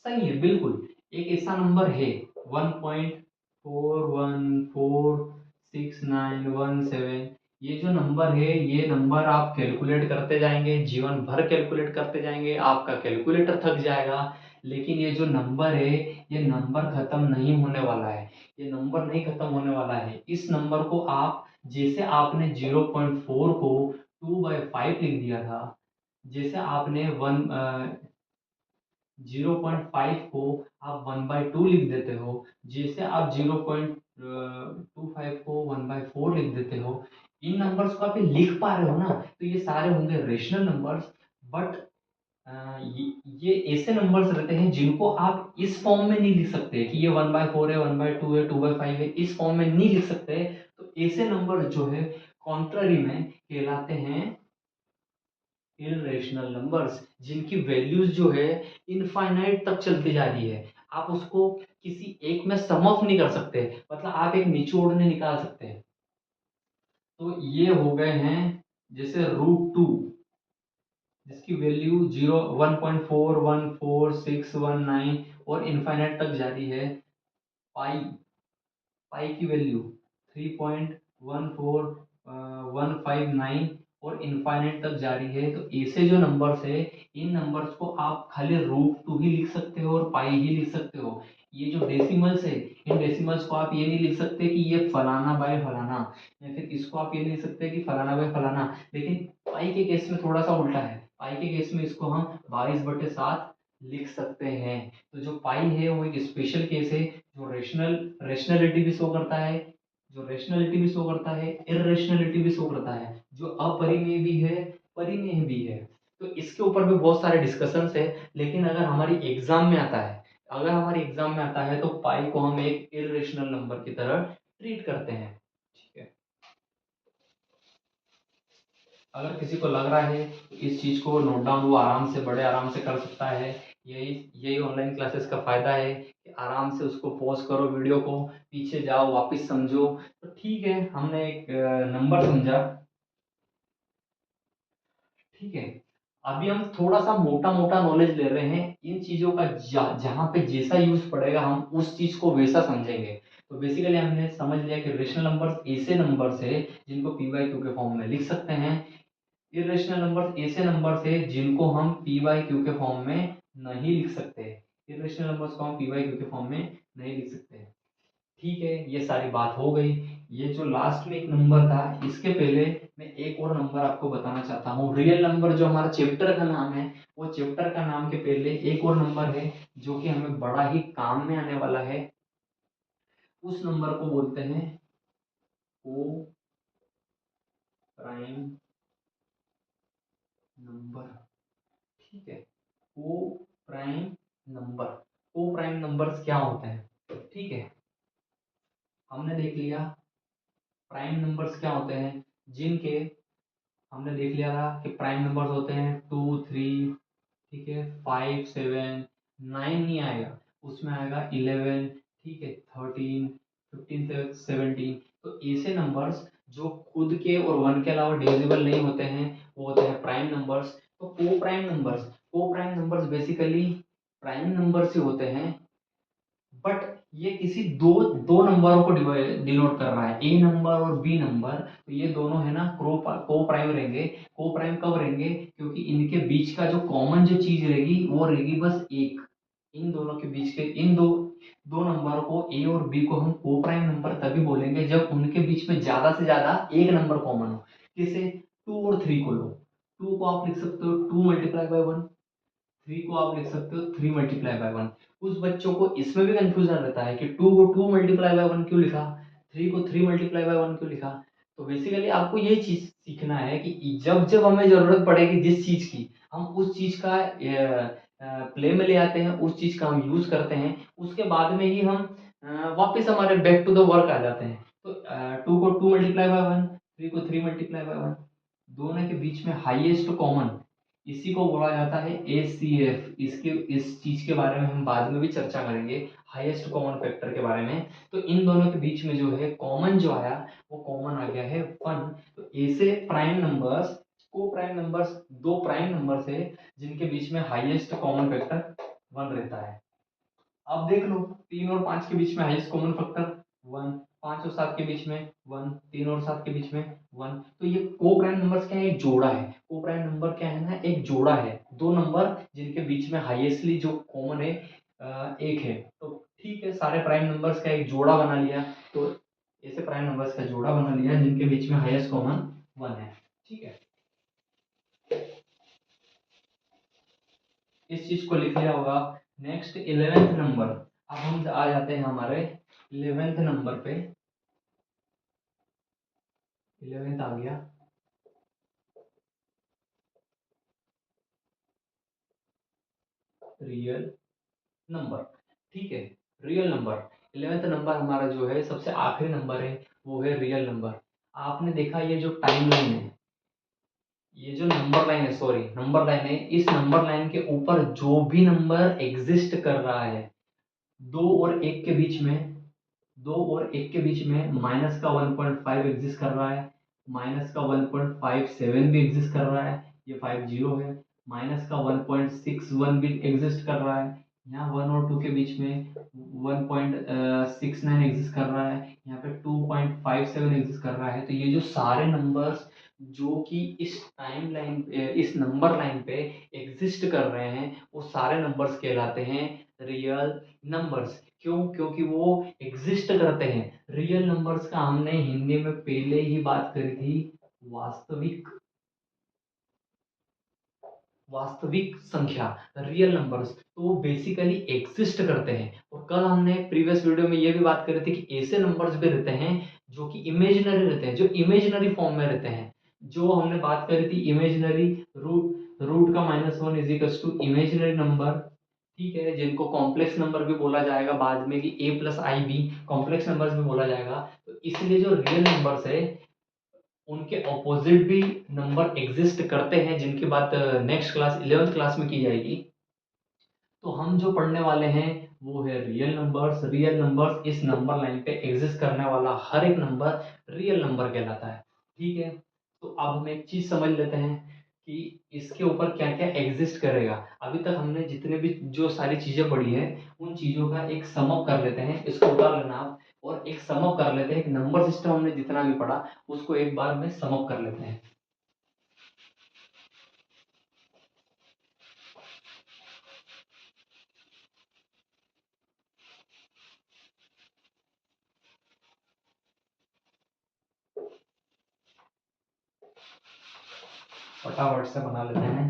सही है, बिल्कुल। एक ऐसा नंबर है 1.414691 ये जो नंबर है, ये नंबर आप कैलकुलेट करते जाएंगे, जीवन भर कैलकुलेट करते जाएंगे, आपका कैलकुलेटर थक जाएगा, लेकिन ये जो नंबर है, ये नंबर खत्म नहीं होने वाला है। ये नंबर नहीं खत्म होने वाला है। इस नंबर को आप, जैसे आपने 0.4 को 2/5 लिख दिया था, जैसे आपने 0.5 को आप 1/2 लिख देते हो, जैसे आप 0.25 को 1/4 लिख देते हो, इन नंबर्स को आप ये लिख पा रहे हो ना, तो ये सारे होंगे रेशनल नंबर्स। बट ये ऐसे नंबर्स रहते हैं जिनको आप इस फॉर्म में नहीं लिख सकते कि ये 1/4 है, 1/2 है, 2/5 है, इस फॉर्म में नहीं लिख सकते। तो ऐसे नंबर जो है कॉन्ट्ररी में कहलाते हैं इररेशनल नंबर्स, जिनकी वैल्यूज जो है इनफाइनाइट तक चलती जा रही है। आप उसको किसी एक में सम ऑफ नहीं कर सकते, मतलब आप एक निचोड़ नहीं निकाल सकते। तो ये हो गए हैं जैसे √2, जिसकी वैल्यू 1.414619 और इनफाइनाइट तक जारी है। पाई, पाई की वैल्यू 3.14159 और इनफाइनाइट तक जारी है। तो ऐसे जो नंबर्स है, इन नंबर्स को आप खाली √2 ही लिख सकते हो और पाई ही लिख सकते हो। ये जो डेसिमल्स है, इन डेसिमल्स को आप ये नहीं लिख सकते कि ये फलाना बाय फलाना, या फिर इसको आप ये नहीं लिख सकते कि फलाना बाय फलाना। लेकिन पाई के केस में थोड़ा सा उल्टा है। पाई के केस में इसको हम 22/7 लिख सकते हैं। तो जो पाई है वो एक स्पेशल केस है, जो रेशनलिटी भी शो करता है, जो रेशनलिटी भी शो करता है, इररेशनलिटी भी शो करता है, जो अपरिमेय भी है, परिमेय भी है। तो इसके ऊपर भी बहुत सारे डिस्कशंस है। लेकिन अगर हमारी एग्जाम में आता है तो पाई को हम एक इररेशनल नंबर की तरह ट्रीट करते हैं। ठीक है। अगर किसी को लग रहा है तो इस चीज़ को नोट डाउन वो आराम से बड़े आराम से कर सकता है। यही यही ऑनलाइन क्लासेस का फ़ायदा है कि आराम से उसको पॉज करो वीडियो को, पीछे जाओ, वापस समझो। तो ठीक है, हमने एक नंबर समझा, ठीक है। अभी हम थोड़ा सा मोटा मोटा नॉलेज ले रहे हैं इन चीज़ों का, जहाँ पे जैसा यूज़ पड़ेगा हम उस चीज़ को वैसा समझेंगे। तो बेसिकली हमने समझ लिया कि रेशनल नंबर्स ऐसे नंबर्स है जिनको पी बाई क्यू के फॉर्म में लिख सकते हैं। इरेशनल नंबर्स ऐसे नंबर्स है जिनको हम पी बाई क्यू के फॉर्म में नहीं लिख सकते। इरेशनल नंबर्स को हम पी बाई क्यू के फॉर्म में नहीं लिख सकते। ठीक है, ये सारी बात हो गई। ये जो लास्ट में एक नंबर था, इसके पहले मैं एक और नंबर आपको बताना चाहता हूँ। रियल नंबर जो हमारा चैप्टर का नाम है, वो चैप्टर का नाम के पहले एक और नंबर है जो कि हमें बड़ा ही काम में आने वाला है। उस नंबर को बोलते हैं को प्राइम नंबर। ठीक है, को प्राइम नंबर। को प्राइम नंबर्स क्या होते हैं? ठीक है, हमने देख लिया प्राइम नंबर्स क्या होते हैं, जिनके हमने देख लिया था कि प्राइम नंबर्स होते हैं 2 3, ठीक है, 5 7 9 नहीं आएगा, उसमें आएगा 11, ठीक है, 13 15 17। तो ऐसे नंबर्स जो खुद के और वन के अलावा डिविजिबल नहीं होते हैं वो होते हैं प्राइम नंबर्स। तो को prime numbers basically prime number से होते हैं, बट ये किसी दो दो नंबरों को डिनोट कर रहा है, ए नंबर और बी नंबर। तो ये दोनों है ना को प्राइम रहेंगे। को प्राइम कब रहेंगे? क्योंकि इनके बीच का जो कॉमन जो चीज रहेगी वो रहेगी बस एक। इन दोनों के बीच के इन दो दो नंबरों को, ए और बी को हम को प्राइम नंबर तभी बोलेंगे जब उनके बीच में ज्यादा से ज्यादा एक नंबर कॉमन हो। जैसे 2 और 3 को लो, 2 को आप लिख सकते हो 2 × 1, 3 को आप लिख सकते हो 3 × 1। कुछ बच्चों को इसमें भी कंफ्यूजन रहता है कि 2 को 2 × 1 क्यों लिखा, 3 को 3 × 1 क्यों लिखा। तो बेसिकली आपको ये चीज सीखना है कि जब जब हमें जरूरत पड़ेगी जिस चीज की, हम उस चीज का प्ले में ले आते हैं, उस चीज का हम यूज करते हैं, उसके बाद में ही हम वापस हमारे बैक टू द वर्क आ जाते हैं। तो 2 को 2 × 1, 3 को 3 × 1, दोनों के बीच में हाईएस्ट कॉमन, इसी को बोला जाता है एसीएफ। इसके इस चीज के बारे में हम बाद में भी चर्चा करेंगे, हाईएस्ट कॉमन फैक्टर के बारे में। तो इन दोनों के बीच में जो है कॉमन जो आया वो कॉमन आ गया है 1। तो ऐसे प्राइम नंबर्स, को प्राइम नंबर्स दो प्राइम नंबर्स है जिनके बीच में हाईएस्ट कॉमन फैक्टर 1 रहता है। अब देख लो 3 और 5 के बीच में हाईएस्ट कॉमन फैक्टर 1, 5 और 7 के बीच में 1, 3 और 7 के बीच में 1। तो ये को प्राइम नंबर्स क्या है? एक जोड़ा है। को प्राइम नंबर क्या है ना? एक जोड़ा है, दो नंबर जिनके बीच में हाईएस्टली जो कॉमन है एक है। तो ठीक है, सारे प्राइम नंबर्स का एक जोड़ा बना लिया। तो ऐसे प्राइम नंबर्स का जोड़ा बना लिया जिनके बीच में हाईएस्ट कॉमन 1 है। ठीक है, इस चीज को लिख लिया होगा। Next 11th number. अब हम आ जाते हैं हमारे 11th नंबर पे। 11th आ गया, रियल नंबर। ठीक है, रियल नंबर 11th नंबर हमारा जो है सबसे आखिरी नंबर है, वो है रियल नंबर। आपने देखा ये जो टाइम लाइन है, ये जो नंबर लाइन है, सॉरी नंबर लाइन है, इस नंबर लाइन के ऊपर जो भी नंबर एग्जिस्ट कर रहा है, 2 और 1 के बीच में, 2 और 1 के बीच में माइनस का 1.5 एग्जिस्ट कर रहा है, माइनस का 1.57 भी एग्जिस्ट कर रहा है, ये 5 जीरो है। माइनस का 1.61 भी एग्जिस्ट कर रहा है, यहाँ 1 और 2 के बीच में 1.69 एग्जिस्ट कर रहा है, यहाँ पे 2.57 एग्जिस्ट कर रहा है। तो ये जो सारे नंबर्स जो कि इस टाइम लाइन इस नंबर लाइन पे एग्जिस्ट कर रहे हैं, वो सारे नंबर्स कहलाते हैं रियल नंबर्स। क्यों? क्योंकि वो एग्जिस्ट करते हैं। रियल नंबर्स का हमने हिंदी में पहले ही बात करी थी, वास्तविक वास्तविक संख्या, रियल नंबर्स। तो वो बेसिकली एग्जिस्ट करते हैं। और कल हमने प्रीवियस वीडियो में ये भी बात करी थी कि ऐसे नंबर्स भी रहते हैं जो कि इमेजिनरी रहते हैं, जो इमेजिनरी फॉर्म में रहते हैं। जो हमने बात करी थी इमेजिनरी, रूट रूट का -1 इजिकल्स टू इमेजिनरी नंबर। ठीक है, जिनको कॉम्प्लेक्स नंबर भी बोला जाएगा बाद में, कि a + i भी कॉम्प्लेक्स नंबर्स भी बोला जाएगा। तो इसलिए जो रियल नंबर्स है उनके ऑपोजिट भी नंबर एग्जिस्ट करते हैं, जिनकी बात नेक्स्ट क्लास 11th क्लास में की जाएगी। तो हम जो पढ़ने वाले हैं वो है रियल नंबर्स। रियल नंबर्स, इस नंबर लाइन पे एग्जिस्ट करने वाला हर एक नंबर रियल नंबर कहलाता है। ठीक है, तो अब हम एक चीज समझ लेते हैं कि इसके ऊपर क्या क्या एग्जिस्ट करेगा। अभी तक हमने जितने भी जो सारी चीजें पढ़ी है उन चीजों का एक समअप कर लेते हैं, इसको उतार लेना आप, और एक समअप कर लेते हैं। एक नंबर सिस्टम हमने जितना भी पढ़ा उसको एक बार में समअप कर लेते हैं। फटाफट से बना लेते हैं।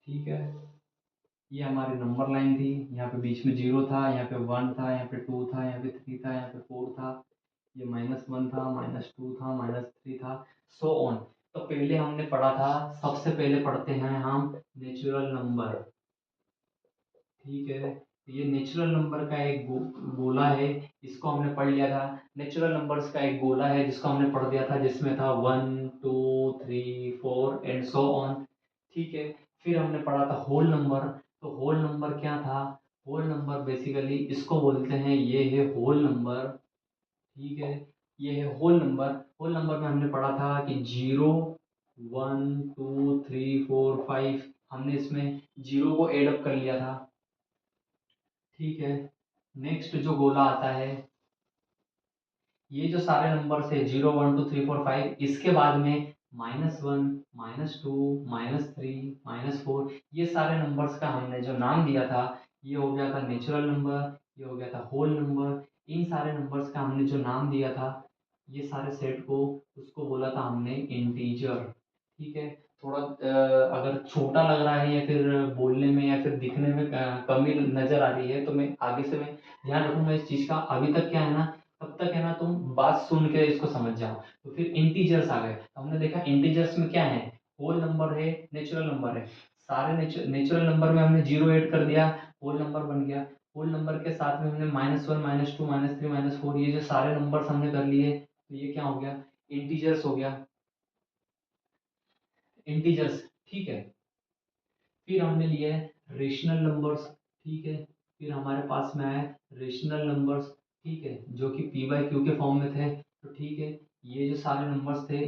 ठीक है, ये हमारी नंबर लाइन थी। यहाँ पे बीच में जीरो था, यहाँ पे वन था, यहाँ पे टू था, यहाँ पे थ्री था, यहाँ पे फोर था, ये -1 था, -2 था, -3 था, सो ऑन। तो पहले हमने पढ़ा था, सबसे पहले पढ़ते हैं हम नेचुरल नंबर। ठीक है, ये नेचुरल नंबर का एक गोला है, इसको हमने पढ़ लिया था। नेचुरल नंबर्स का एक गोला है जिसको हमने पढ़ दिया था, जिसमें था 1 2 3 4 एंड सो ऑन। ठीक है, फिर हमने पढ़ा था होल नंबर। तो होल नंबर क्या था? होल नंबर बेसिकली इसको बोलते हैं, ये है होल नंबर। ठीक है, ये है होल नंबर। होल नंबर में हमने पढ़ा था कि 0 1 2 3 4 5, हमने इसमें जीरो को एड अप कर लिया था। ठीक है, नेक्स्ट जो गोला आता है, ये जो सारे नंबर है 0 1 2 3 4 5, इसके बाद में -1 -2 -3 -4, ये सारे नंबर्स का हमने जो नाम दिया था, ये हो गया था नेचुरल नंबर, ये हो गया था होल नंबर। इन सारे नंबर्स का हमने जो नाम दिया था, ये सारे सेट को, उसको बोला था हमने इंटीजर। ठीक है, थोड़ा अगर छोटा लग रहा है या फिर बोलने में या फिर दिखने में कमी नजर आ रही है, तो मैं आगे से मैं ध्यान रखूंगा इस चीज का। अभी तक क्या है ना, तब तक है ना तुम बात सुन के इसको समझ जाओ। तो फिर इंटीजर्स आ गए, तो हमने देखा इंटीजर्स में क्या है, होल नंबर है, नेचुरल नंबर है। सारे नेचुरल नंबर में हमने जीरो ऐड कर दिया, होल नंबर बन गया। होल नंबर के साथ में हमने -1 -2 -3 -4, ये जो सारे नंबर्स हमने कर लिए, तो ये क्या हो गया, इंटीजर्स हो गया, इंटीजर्स। ठीक है, फिर हमने लिया है रेशनल नंबर्स। ठीक है, फिर हमारे पास में आया रेशनल नंबर्स। ठीक है, जो कि पी बाई क्यू के फॉर्म में थे। तो ठीक है, ये जो सारे नंबर्स थे,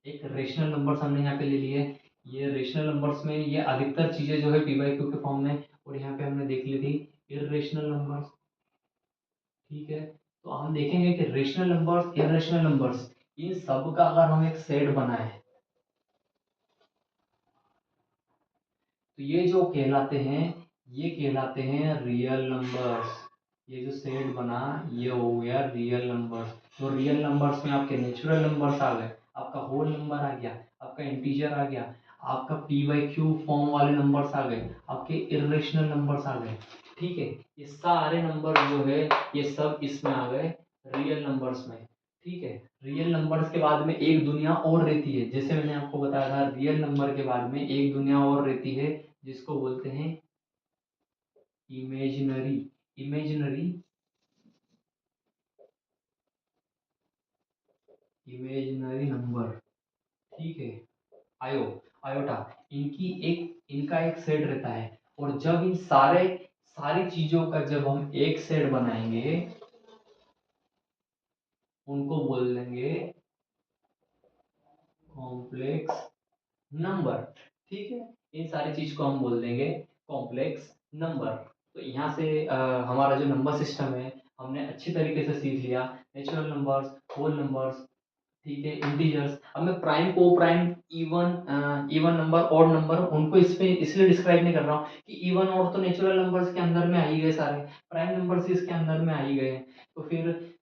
एक रेशनल नंबर्स हमने यहाँ पे ले लिए। ये रेशनल नंबर्स में ये अधिकतर चीजें जो है पी बाई क्यू के फॉर्म में, और यहाँ पे हमने देख ली थी इरेशनल नंबर्स। ठीक है, तो हम देखेंगे कि रेशनल नंबर्स, इरेशनल नंबर्स, इन सब का अगर हम एक सेट बनाए, तो ये जो कहलाते हैं, ये कहलाते हैं रियल नंबर्स। ये जो सेट बना, ये हो गया रियल नंबर्स। तो रियल नंबर्स में आपके नेचुरल नंबर्स आ गए, आपका होल नंबर आ गया, आपका इंटीजर आ गया, आपका पी बाई क्यू फॉर्म वाले नंबर्स आ गए, आपके इरेशनल नंबर्स आ गए। ठीक है, ये सारे नंबर जो है, ये सब इसमें आ गए रियल नंबर्स में। ठीक है, रियल नंबर्स के बाद में एक दुनिया और रहती है, जैसे मैंने आपको बताया था, रियल नंबर के बाद में एक दुनिया और रहती है, जिसको बोलते हैं इमेजिनरी। Imaginary, imaginary number. ठीक है, आयो, आयोटा, इनका एक सेट रहता है। और जब इन सारी चीजों का जब हम एक सेट बनाएंगे, उनको बोल देंगे कॉम्प्लेक्स नंबर। ठीक है, इन सारी चीज को हम बोल देंगे कॉम्प्लेक्स नंबर। तो यहाँ से हमारा जो नंबर सिस्टम है, हमने अच्छी तरीके से सीख लिया। नेचुरल नंबर्स, होल नंबर्स, ठीक है, इंटीजर्स। अब मैं प्राइम, को prime, even number, odd number, उनको इसमें इसलिए डिस्क्राइब नहीं कर रहा हूँ कि इवन ऑड तो नेचुरल नंबर्स के अंदर में आ ही गए सारे, प्राइम नंबर्स इसके अंदर में आ ही गए। तो फिर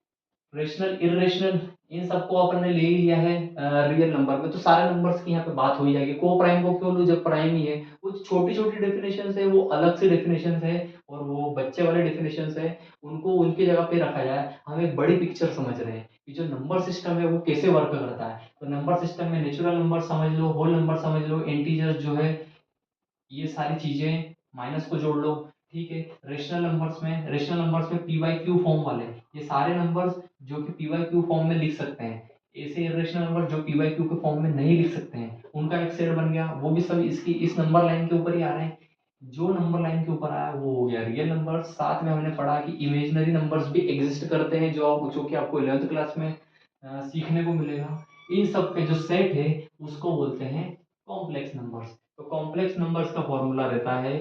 रेशनल, इरेशनल, इन सबको अपन ने ले ही लिया है रियल नंबर में। तो सारे नंबर्स की यहाँ पे बात हो ही जाएगी। को प्राइम को क्यों लूँ जब प्राइम ही है? कुछ छोटी छोटी डेफिनेशन है, वो अलग से डेफिनेशन है, और वो बच्चे वाले डेफिनेशन है, उनको उनकी जगह पे रखा जाए। हम एक बड़ी पिक्चर समझ रहे हैं कि जो नंबर सिस्टम है वो कैसे वर्क करता है। तो नंबर सिस्टम में नेचुरल नंबर समझ लो, होल नंबर समझ लो, इंटीजर्स जो है, ये सारी चीजें, माइनस को जोड़ लो। ठीक है, रेशनल नंबर्स में पी वाई क्यू फॉर्म वाले, ये सारे नंबर्स जो कि पी वाई क्यू फॉर्म में लिख सकते हैं। ऐसे इरेशनल नंबर जो पी बाई क्यू के फॉर्म में नहीं लिख सकते हैं, उनका एक सेट बन गया, वो भी सब इसकी इस नंबर लाइन के ऊपर ही आ रहे हैं। जो नंबर लाइन के ऊपर आया वो हो गया रियल नंबर। साथ में हमने पढ़ा कि इमेजिनरी नंबर्स भी एग्जिस्ट करते हैं, जो कि आपको 11th क्लास में सीखने को मिलेगा। इन सब के जो सेट है उसको बोलते हैं कॉम्प्लेक्स नंबर्स। तो कॉम्प्लेक्स नंबर्स का फॉर्मूला रहता है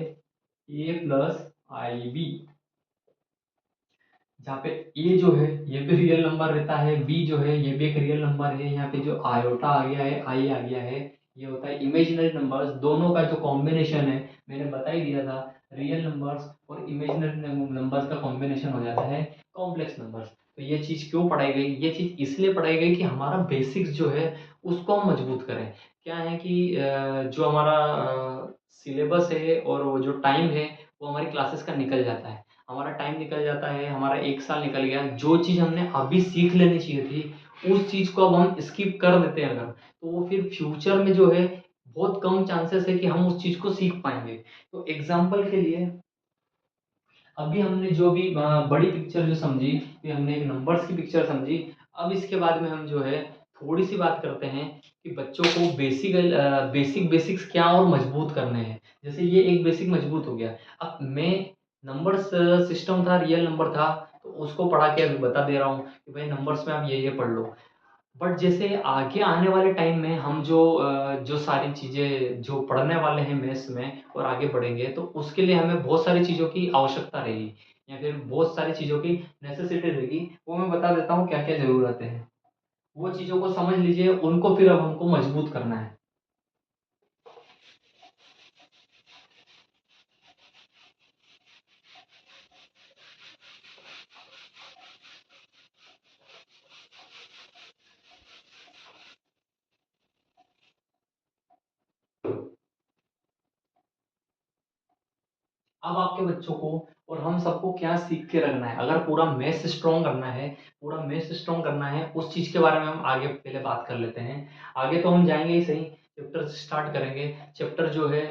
ए प्लस आई बी, जहाँ पे ए जो है ये भी रियल नंबर रहता है, बी जो है ये भी एक रियल नंबर है, यहाँ पे जो आयोटा आ गया है, आई आ गया है, ये होता है इमेजिनरी नंबर्स। दोनों का जो कॉम्बिनेशन है मैंने बता ही दिया था, रियल नंबर्स और इमेजिनरी नंबर्स का कॉम्बिनेशन हो जाता है कॉम्प्लेक्स नंबर्स। तो ये चीज़ क्यों पढ़ाई गई? ये चीज़ इसलिए पढ़ाई गई कि हमारा बेसिक्स जो है उसको हम मजबूत करें। क्या है कि जो हमारा सिलेबस है और वो जो टाइम है वो हमारी क्लासेस का निकल जाता है, हमारा टाइम निकल जाता है, हमारा 1 साल निकल गया। जो चीज़ हमने अभी सीख लेनी चाहिए थी, उस चीज़ को अब हम स्किप कर देते हैं अगर, तो वो फिर फ्यूचर में जो है बहुत कम चांसेस है कि हम उस चीज़ को सीख पाएँगे। तो एग्ज़ाम्पल के लिए अभी हमने जो भी बड़ी पिक्चर जो समझी, कि हमने एक नंबर्स की पिक्चर समझी, अब इसके बाद में हम जो है थोड़ी-सी बात करते हैं कि बच्चों को बेसिक्स क्या और मजबूत करने हैं। जैसे ये एक बेसिक मजबूत हो गया। अब मैं नंबर्स सिस्टम था, रियल नंबर था, तो उसको पढ़ा के अभी बता दे रहा हूँ कि भाई नंबर्स में आप ये पढ़ लो। बट जैसे आगे आने वाले टाइम में हम जो सारी चीज़ें जो पढ़ने वाले हैं मैथ्स में और आगे बढ़ेंगे, तो उसके लिए हमें बहुत सारी चीज़ों की आवश्यकता रहेगी या फिर बहुत सारी चीज़ों की नेसेसिटी रहेगी। वो मैं बता देता हूँ क्या-क्या ज़रूरतें हैं। वो चीज़ों को समझ लीजिए, उनको फिर अब हमको मजबूत करना है। अब आपके बच्चों को और हम सबको क्या सीख के रखना है, अगर पूरा मैथ्स स्ट्रॉन्ग करना है, पूरा मैथ्स स्ट्रॉन्ग करना है, उस चीज़ के बारे में हम आगे पहले बात कर लेते हैं। आगे तो हम जाएँगे ही सही, चैप्टर से स्टार्ट करेंगे। चैप्टर जो है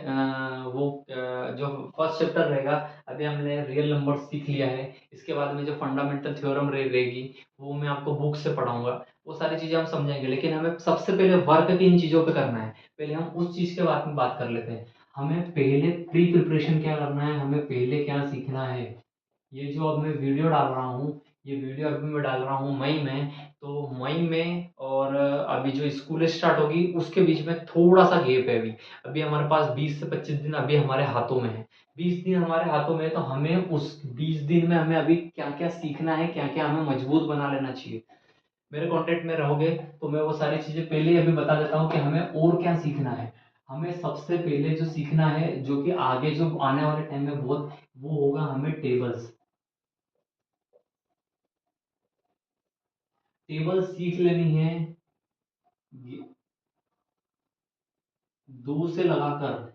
जो फर्स्ट चैप्टर रहेगा, अभी हमने रियल नंबर सीख लिया है। इसके बाद में जो फंडामेंटल थ्योरम रहेगी, वो मैं आपको बुक से पढ़ाऊँगा। वो सारी चीज़ें हम समझेंगे, लेकिन हमें सबसे पहले वर्क किन चीज़ों पे करना है, पहले हम उस चीज़ के बारे में बात कर लेते हैं। हमें पहले प्री प्रिपरेशन क्या करना है, हमें पहले क्या सीखना है। ये जो अब मैं वीडियो डाल रहा हूँ, ये वीडियो अभी मैं डाल रहा हूँ मई में, तो मई में और अभी जो स्कूल स्टार्ट होगी उसके बीच में थोड़ा सा गैप है अभी। अभी हमारे पास 20 से 25 दिन अभी हमारे हाथों में है। 20 दिन हमारे हाथों में है, तो हमें उस 20 दिन में हमें अभी क्या-क्या सीखना है, क्या-क्या हमें मजबूत बना लेना चाहिए। मेरे कॉन्टेक्ट में रहोगे तो मैं वो सारी चीज़ें पहले ही अभी बता देता हूँ कि हमें और क्या सीखना है। हमें सबसे पहले जो सीखना है, जो कि आगे जो आने वाले टाइम में बहुत, वो होगा हमें टेबल्स। टेबल्स सीख लेनी है। ये 2 से लगाकर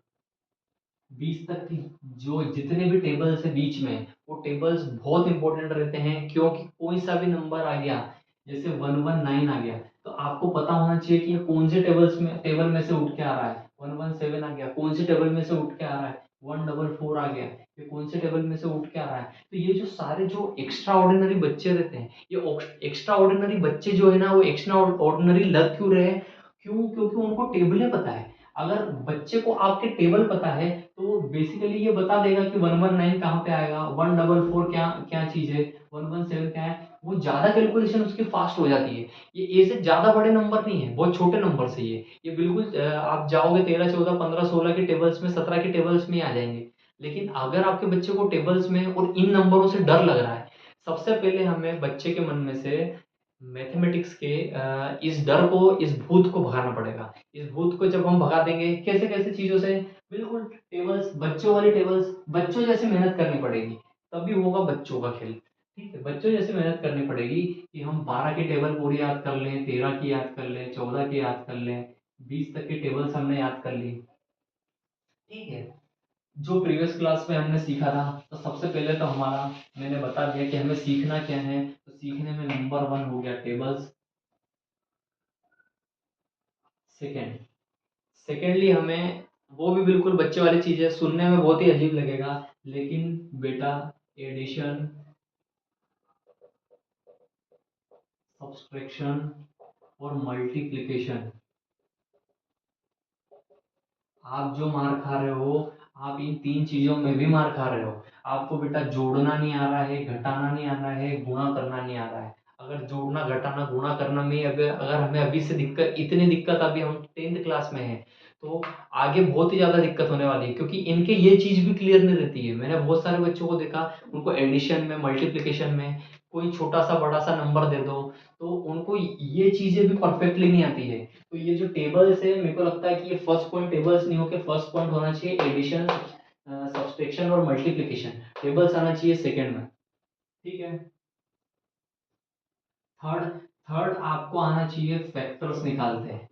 20 तक की जो जितने भी टेबल्स है बीच में, वो टेबल्स बहुत इंपॉर्टेंट रहते हैं, क्योंकि कोई सा भी नंबर आ गया, जैसे 119 आ गया, तो आपको पता होना चाहिए कि ये कौन से टेबल में से उठ के आ रहा है। 117 आ गया, कौन से टेबल में से उठ के आ रहा है। 144 आ गया, ये कौन से टेबल में से उठ के आ रहा है। तो ये जो सारे जो एक्स्ट्रा ऑर्डिनरी बच्चे रहते हैं, ये एक्स्ट्रा ऑर्डिनरी बच्चे जो है ना, वो एक्स्ट्रा ऑर्डिनरी लग क्यों रहे हैं? क्यों? क्योंकि उनको टेबलें पता है। अगर बच्चे को आपके टेबल पता है, तो बेसिकली ये बता देगा कि 119 कहाँ पे आएगा, 144 क्या क्या चीज़ है, 117 क्या है। वो ज़्यादा कैलकुलेशन उसकी फास्ट हो जाती है। ये ए से ज़्यादा बड़े नंबर नहीं है, बहुत छोटे नंबर से ये बिल्कुल आप जाओगे 13, 14, 15, 16 के टेबल्स में, 17 के टेबल्स में ही आ जाएंगे। लेकिन अगर आपके बच्चे को टेबल्स में और इन नंबरों से डर लग रहा है, सबसे पहले हमें बच्चे के मन में से मैथमेटिक्स के इस डर को, इस भूत को भगाना पड़ेगा। इस भूत को जब हम भगा देंगे, कैसे-कैसे चीज़ों से, बिल्कुल टेबल्स, बच्चों वाली टेबल्स, बच्चों जैसी मेहनत करनी पड़ेगी, तभी होगा बच्चों का खेल। ठीक है? बच्चों जैसी मेहनत करनी पड़ेगी कि हम 12 की टेबल पूरी याद कर लें, 13 की याद कर लें, 14 की याद कर लें, 20 तक की टेबल्स हमने याद कर ली। ठीक है? जो प्रीवियस क्लास में हमने सीखा था, तो सबसे पहले तो हमारा, मैंने बता दिया कि हमें सीखना क्या है, तो सीखने में नंबर 1 हो गया टेबल्स। सेकंड सेकेंडली हमें, वो भी बिल्कुल बच्चे वाली चीज़ है, सुनने में बहुत ही अजीब लगेगा, लेकिन बेटा एडिशन, सब्सट्रैक्शन और मल्टीप्लिकेशन। आप जो मार खा रहे हो, आप इन 3 चीज़ों में भी मार खा रहे हो। आपको बेटा जोड़ना नहीं आ रहा है, घटाना नहीं आ रहा है, गुणा करना नहीं आ रहा है। अगर जोड़ना, घटाना, गुणा करना में अगर हमें अभी से दिक्कत, इतनी दिक्कत अभी हम 10th क्लास में हैं, तो आगे बहुत ही ज़्यादा दिक्कत होने वाली है, क्योंकि इनके ये चीज़ भी क्लियर नहीं रहती है। मैंने बहुत सारे बच्चों को देखा, उनको एडिशन में, मल्टीप्लिकेशन में कोई छोटा-सा बड़ा-सा नंबर दे दो, तो उनको ये चीज़ें भी परफेक्टली नहीं आती है। तो ये जो टेबल्स है, मेरे को लगता है कि ये फर्स्ट पॉइंट टेबल्स नहीं होके फर्स्ट पॉइंट होना चाहिए एडिशन, सब्सट्रैक्शन और मल्टीप्लिकेशन। टेबल्स आना चाहिए सेकंड में। ठीक है। थर्ड थर्ड आपको आना चाहिए फैक्टर्स निकालते हैं।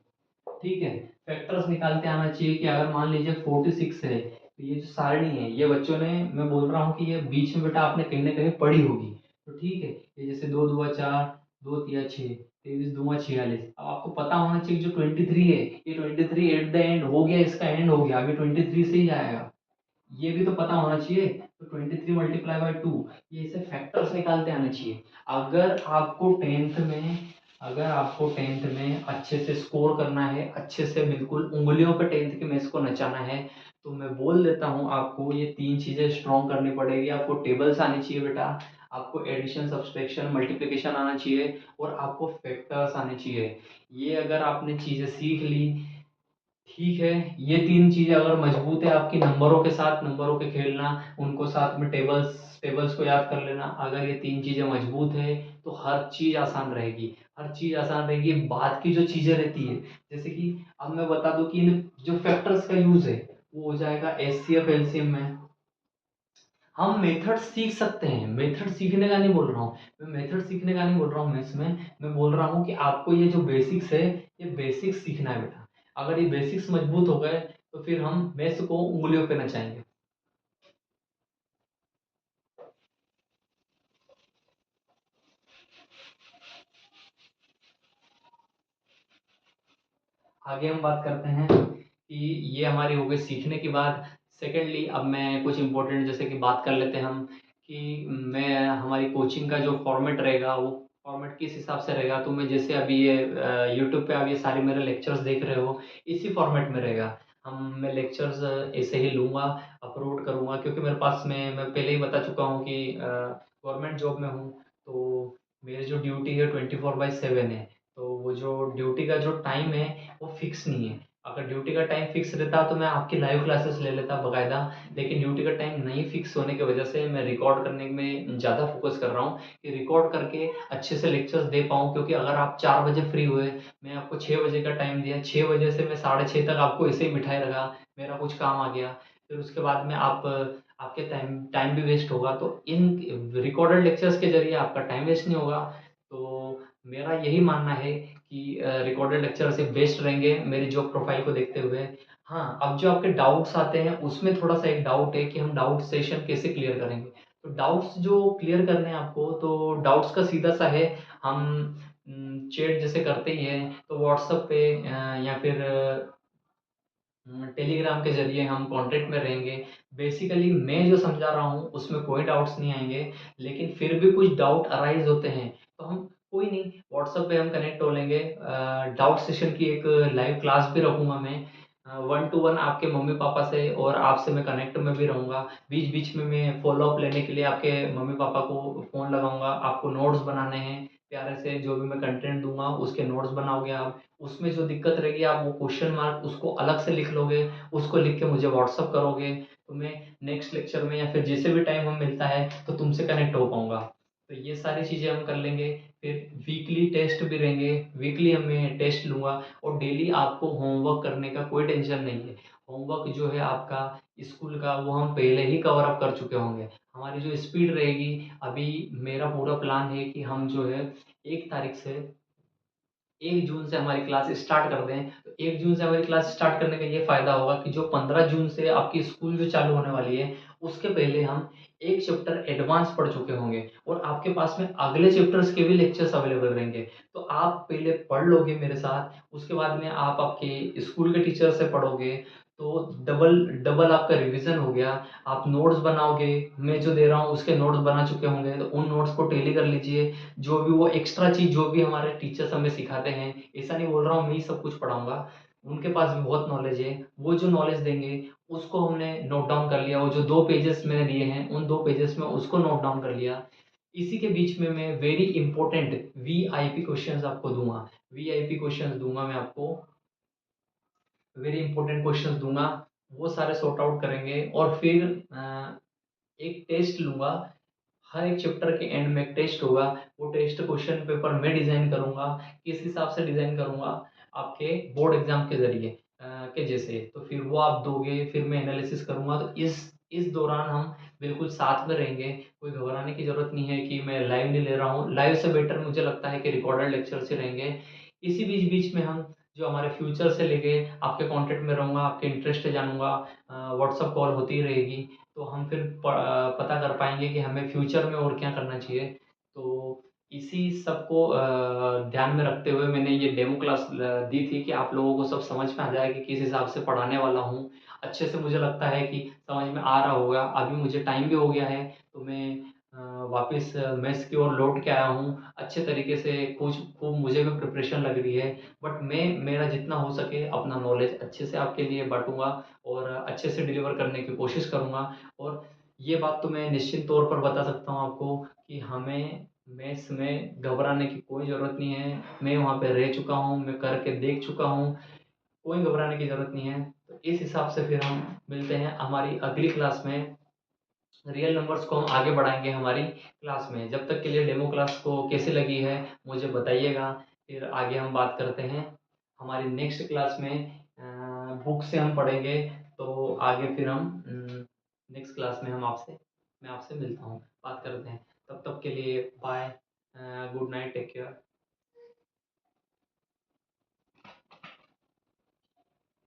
ठीक है। फैक्टर्स निकालते आना चाहिए कि अगर मान लीजिए 46 है, तो ये जो सारणी है, ये बच्चों ने, मैं बोल रहा हूँ कि ये बीच में बेटा आपने कहीं ना कहीं पढ़ी होगी। तो ठीक है, ये जैसे 2 दूआ 4, 2 तिया 6, 23 दूआ 46। अब आपको पता होना चाहिए जो 23 है, ये 23 एट द एंड हो गया, इसका एंड हो गया, आगे 23 से ही जाएगा। ये भी तो पता होना चाहिए। तो 23 मल्टीप्लाई बाई 2, ये इसे फैक्टर्स निकालते आने चाहिए। अगर आपको टेंथ में अगर आपको टेंथ में अच्छे से स्कोर करना है, अच्छे से बिल्कुल उंगलियों पे टेंथ के मैथ्स को नचाना है, तो मैं बोल देता हूँ आपको ये 3 चीज़ें स्ट्रॉन्ग करनी पड़ेगी। आपको टेबल्स आनी चाहिए बेटा, आपको एडिशन, सब्सट्रैक्शन, मल्टीप्लिकेशन आना चाहिए, और आपको फैक्टर्स आने चाहिए। ये अगर आपने चीज़ें सीख ली, ठीक है, ये 3 चीज़ें अगर मजबूत है आपकी, नंबरों के साथ, नंबरों के खेलना, उनको साथ में टेबल्स टेबल्स को याद कर लेना, अगर ये 3 चीज़ें मजबूत है, तो हर चीज़ आसान रहेगी। हर चीज़ आसान रहेगी। बाद की जो चीज़ें रहती है, जैसे कि अब मैं बता दूं कि इन जो फैक्टर्स का यूज़ है, वो हो जाएगा एचसीएफ एलसीएम में। हम मेथड सीख सकते हैं, मेथड सीखने का नहीं बोल रहा हूँ मैं, मेथड सीखने का नहीं बोल रहा हूँ मैं इसमें। मैं बोल रहा हूँ कि आपको ये जो बेसिक्स है, ये बेसिक्स सीखना है बेटा। अगर ये बेसिक्स मजबूत हो गए, तो फिर हम मैथ्स को उंगलियों पे नचाएंगे। आगे हम बात करते हैं कि ये हमारी हो गई सीखने की बात। सेकेंडली अब मैं कुछ इंपॉर्टेंट जैसे कि बात कर लेते हैं हम, कि मैं हमारी कोचिंग का जो फॉर्मेट रहेगा, वो फॉर्मेट किस हिसाब से रहेगा। तो मैं जैसे अभी ये यूट्यूब पे आप ये सारे मेरे लेक्चर्स देख रहे हो, इसी फॉर्मेट में रहेगा। मैं लेक्चर्स ऐसे ही लूँगा, अपलोड करूँगा, क्योंकि मेरे पास में, मैं पहले ही बता चुका हूँ कि गवर्नमेंट जॉब में हूँ। तो मेरी जो ड्यूटी है 24/7 है। तो वो जो ड्यूटी का जो टाइम है, वो फिक्स नहीं है। अगर ड्यूटी का टाइम फिक्स रहता तो मैं आपकी लाइव क्लासेस ले लेता बकायदा। लेकिन ड्यूटी का टाइम नहीं फिक्स होने की वजह से मैं रिकॉर्ड करने में ज़्यादा फोकस कर रहा हूँ, कि रिकॉर्ड करके अच्छे से लेक्चर्स दे पाऊँ। क्योंकि अगर आप 4 बजे फ्री हुए, मैं आपको 6 बजे का टाइम दिया, 6 बजे से मैं 6:30 तक आपको ऐसे ही बिठाए रखा, मेरा कुछ काम आ गया, फिर उसके बाद में आपके टाइम टाइम भी वेस्ट होगा। तो इन रिकॉर्डेड लेक्चर्स के जरिए आपका टाइम वेस्ट नहीं होगा। तो मेरा यही मानना है कि रिकॉर्डेड लेक्चर से बेस्ट रहेंगे मेरी जॉब प्रोफाइल को देखते हुए। हाँ, अब जो आपके डाउट्स आते हैं, उसमें थोड़ा-सा एक डाउट है कि हम डाउट सेशन कैसे क्लियर करेंगे? तो डाउट्स जो क्लियर करने हैं आपको, तो डाउट्स का सीधा-सा है, हम चैट जैसे करते ही हैं, तो व्हाट्सएप पे या फिर टेलीग्राम के ज़रिए हम कॉन्टैक्ट में रहेंगे। बेसिकली मैं जो समझा रहा हूँ, उसमें कोई डाउट्स नहीं आएँगे, लेकिन फिर भी कुछ डाउट अराइज़ होते हैं, तो हम, कोई नहीं, व्हाट्सएप पे हम कनेक्ट हो लेंगे। डाउट सेशन की एक लाइव क्लास भी रखूँगा मैं। 1 टू 1 आपके मम्मी-पापा से और आपसे मैं कनेक्ट में भी रहूँगा। बीच-बीच में मैं फ़ॉलो अप लेने के लिए आपके मम्मी-पापा को फ़ोन लगाऊँगा। आपको नोट्स बनाने हैं, प्यारे से जो भी मैं कंटेंट दूँगा, उसके नोट्स बनाओगे आप। उसमें जो दिक्कत रहेगी, आप वो क्वेश्चन मार्क उसको अलग से लिख लोगे, उसको लिख के मुझे व्हाट्सअप करोगे, तो मैं नेक्स्ट लेक्चर में या फिर जिसे भी टाइम हम मिलता है, तो तुमसे कनेक्ट हो पाऊँगा। तो ये सारी चीज़ें हम कर लेंगे। फिर वीकली टेस्ट भी रहेंगे, वीकली मैं टेस्ट लूँगा, और डेली आपको होमवर्क करने का कोई टेंशन नहीं है। होमवर्क जो है आपका स्कूल का, वो हम पहले ही कवर अप कर चुके होंगे। हमारी जो स्पीड रहेगी, अभी मेरा पूरा प्लान है कि हम जो है 1 तारीख से, 1 जून से हमारी क्लास स्टार्ट कर दें। तो 1 जून से हमारी क्लास स्टार्ट करने का ये फ़ायदा होगा कि जो 15 जून से आपकी स्कूल जो चालू होने वाली है, उसके पहले हम 1 चैप्टर एडवांस पढ़ चुके होंगे, और आपके पास में अगले चैप्टर्स के भी लेक्चर्स अवेलेबल रहेंगे। तो आप पहले पढ़ लोगे मेरे साथ, उसके बाद में आप आपके स्कूल के टीचर से पढ़ोगे। तो डबल डबल आपका रिवीजन हो गया। आप नोट्स बनाओगे, मैं जो दे रहा हूँ उसके नोट्स बना चुके होंगे, तो उन नोट्स को टैली कर लीजिए। जो भी वो एक्स्ट्रा चीज़ जो भी हमारे टीचर्स हमें सिखाते हैं, ऐसा नहीं बोल रहा हूँ मैं ही सब कुछ पढ़ाऊँगा, उनके पास भी बहुत नॉलेज है, वो जो नॉलेज देंगे उसको हमने नोट डाउन कर लिया। वो जो 2 पेजेज़ मैंने दिए हैं, उन 2 पेजेज़ में उसको नोट डाउन कर लिया। इसी के बीच में मैं वेरी इंपॉर्टेंट वीआईपी क्वेश्चंस आपको दूँगा। वीआईपी क्वेश्चंस दूँगा मैं आपको, वेरी इंपॉर्टेंट क्वेश्चंस दूँगा, वो सारे सॉर्ट आउट करेंगे। और फिर एक टेस्ट लूँगा, हर एक चैप्टर के एंड में एक टेस्ट होगा। वो टेस्ट क्वेश्चन पेपर मैं डिज़ाइन करूँगा, किस हिसाब से डिज़ाइन करूँगा, आपके बोर्ड एग्ज़ाम के ज़रिए के जैसे। तो फिर वो आप दोगे, फिर मैं एनालिसिस करूँगा। तो इस दौरान हम बिल्कुल साथ में रहेंगे, कोई घबराने की ज़रूरत नहीं है कि मैं लाइव नहीं ले रहा हूँ। लाइव से बेटर मुझे लगता है कि रिकॉर्डेड लेक्चर से रहेंगे। इसी बीच-बीच में हम जो हमारे फ्यूचर से लेके आपके कॉन्टैक्ट में रहूँगा, आपके इंटरेस्ट जानूँगा, व्हाट्सएप कॉल होती रहेगी। तो हम फिर पता कर पाएँगे कि हमें फ्यूचर में और क्या करना चाहिए। तो इसी सब को ध्यान में रखते हुए मैंने ये डेमो क्लास दी थी कि आप लोगों को सब समझ में आ जाए कि किस हिसाब से पढ़ाने वाला हूँ। अच्छे से मुझे लगता है कि समझ में आ रहा होगा। अभी मुझे टाइम भी हो गया है, तो मैं वापस मेस की ओर लौट के आया हूँ। अच्छे तरीके से कुछ खूब मुझे भी प्रिपरेशन लग रही है, बट मैं मेरा जितना हो सके अपना नॉलेज अच्छे से आपके लिए बाँटूँगा और अच्छे से डिलीवर करने की कोशिश करूँगा। और ये बात तो मैं निश्चित तौर पर बता सकता हूँ आपको कि हमें मेस में घबराने की कोई ज़रूरत नहीं है। मैं वहाँ पे रह चुका हूँ, मैं करके देख चुका हूँ, कोई घबराने की ज़रूरत नहीं है। तो इस हिसाब से फिर हम मिलते हैं हमारी अगली क्लास में। रियल नंबर्स को हम आगे बढ़ाएँगे हमारी क्लास में। जब तक के लिए डेमो क्लास को कैसी लगी है मुझे बताइएगा, फिर आगे हम बात करते हैं। हमारी नेक्स्ट क्लास में बुक से हम पढ़ेंगे, तो आगे फिर हम नेक्स्ट क्लास में मैं आपसे मिलता हूँ, बात करते हैं। तब तक के लिए bye, good night, take care.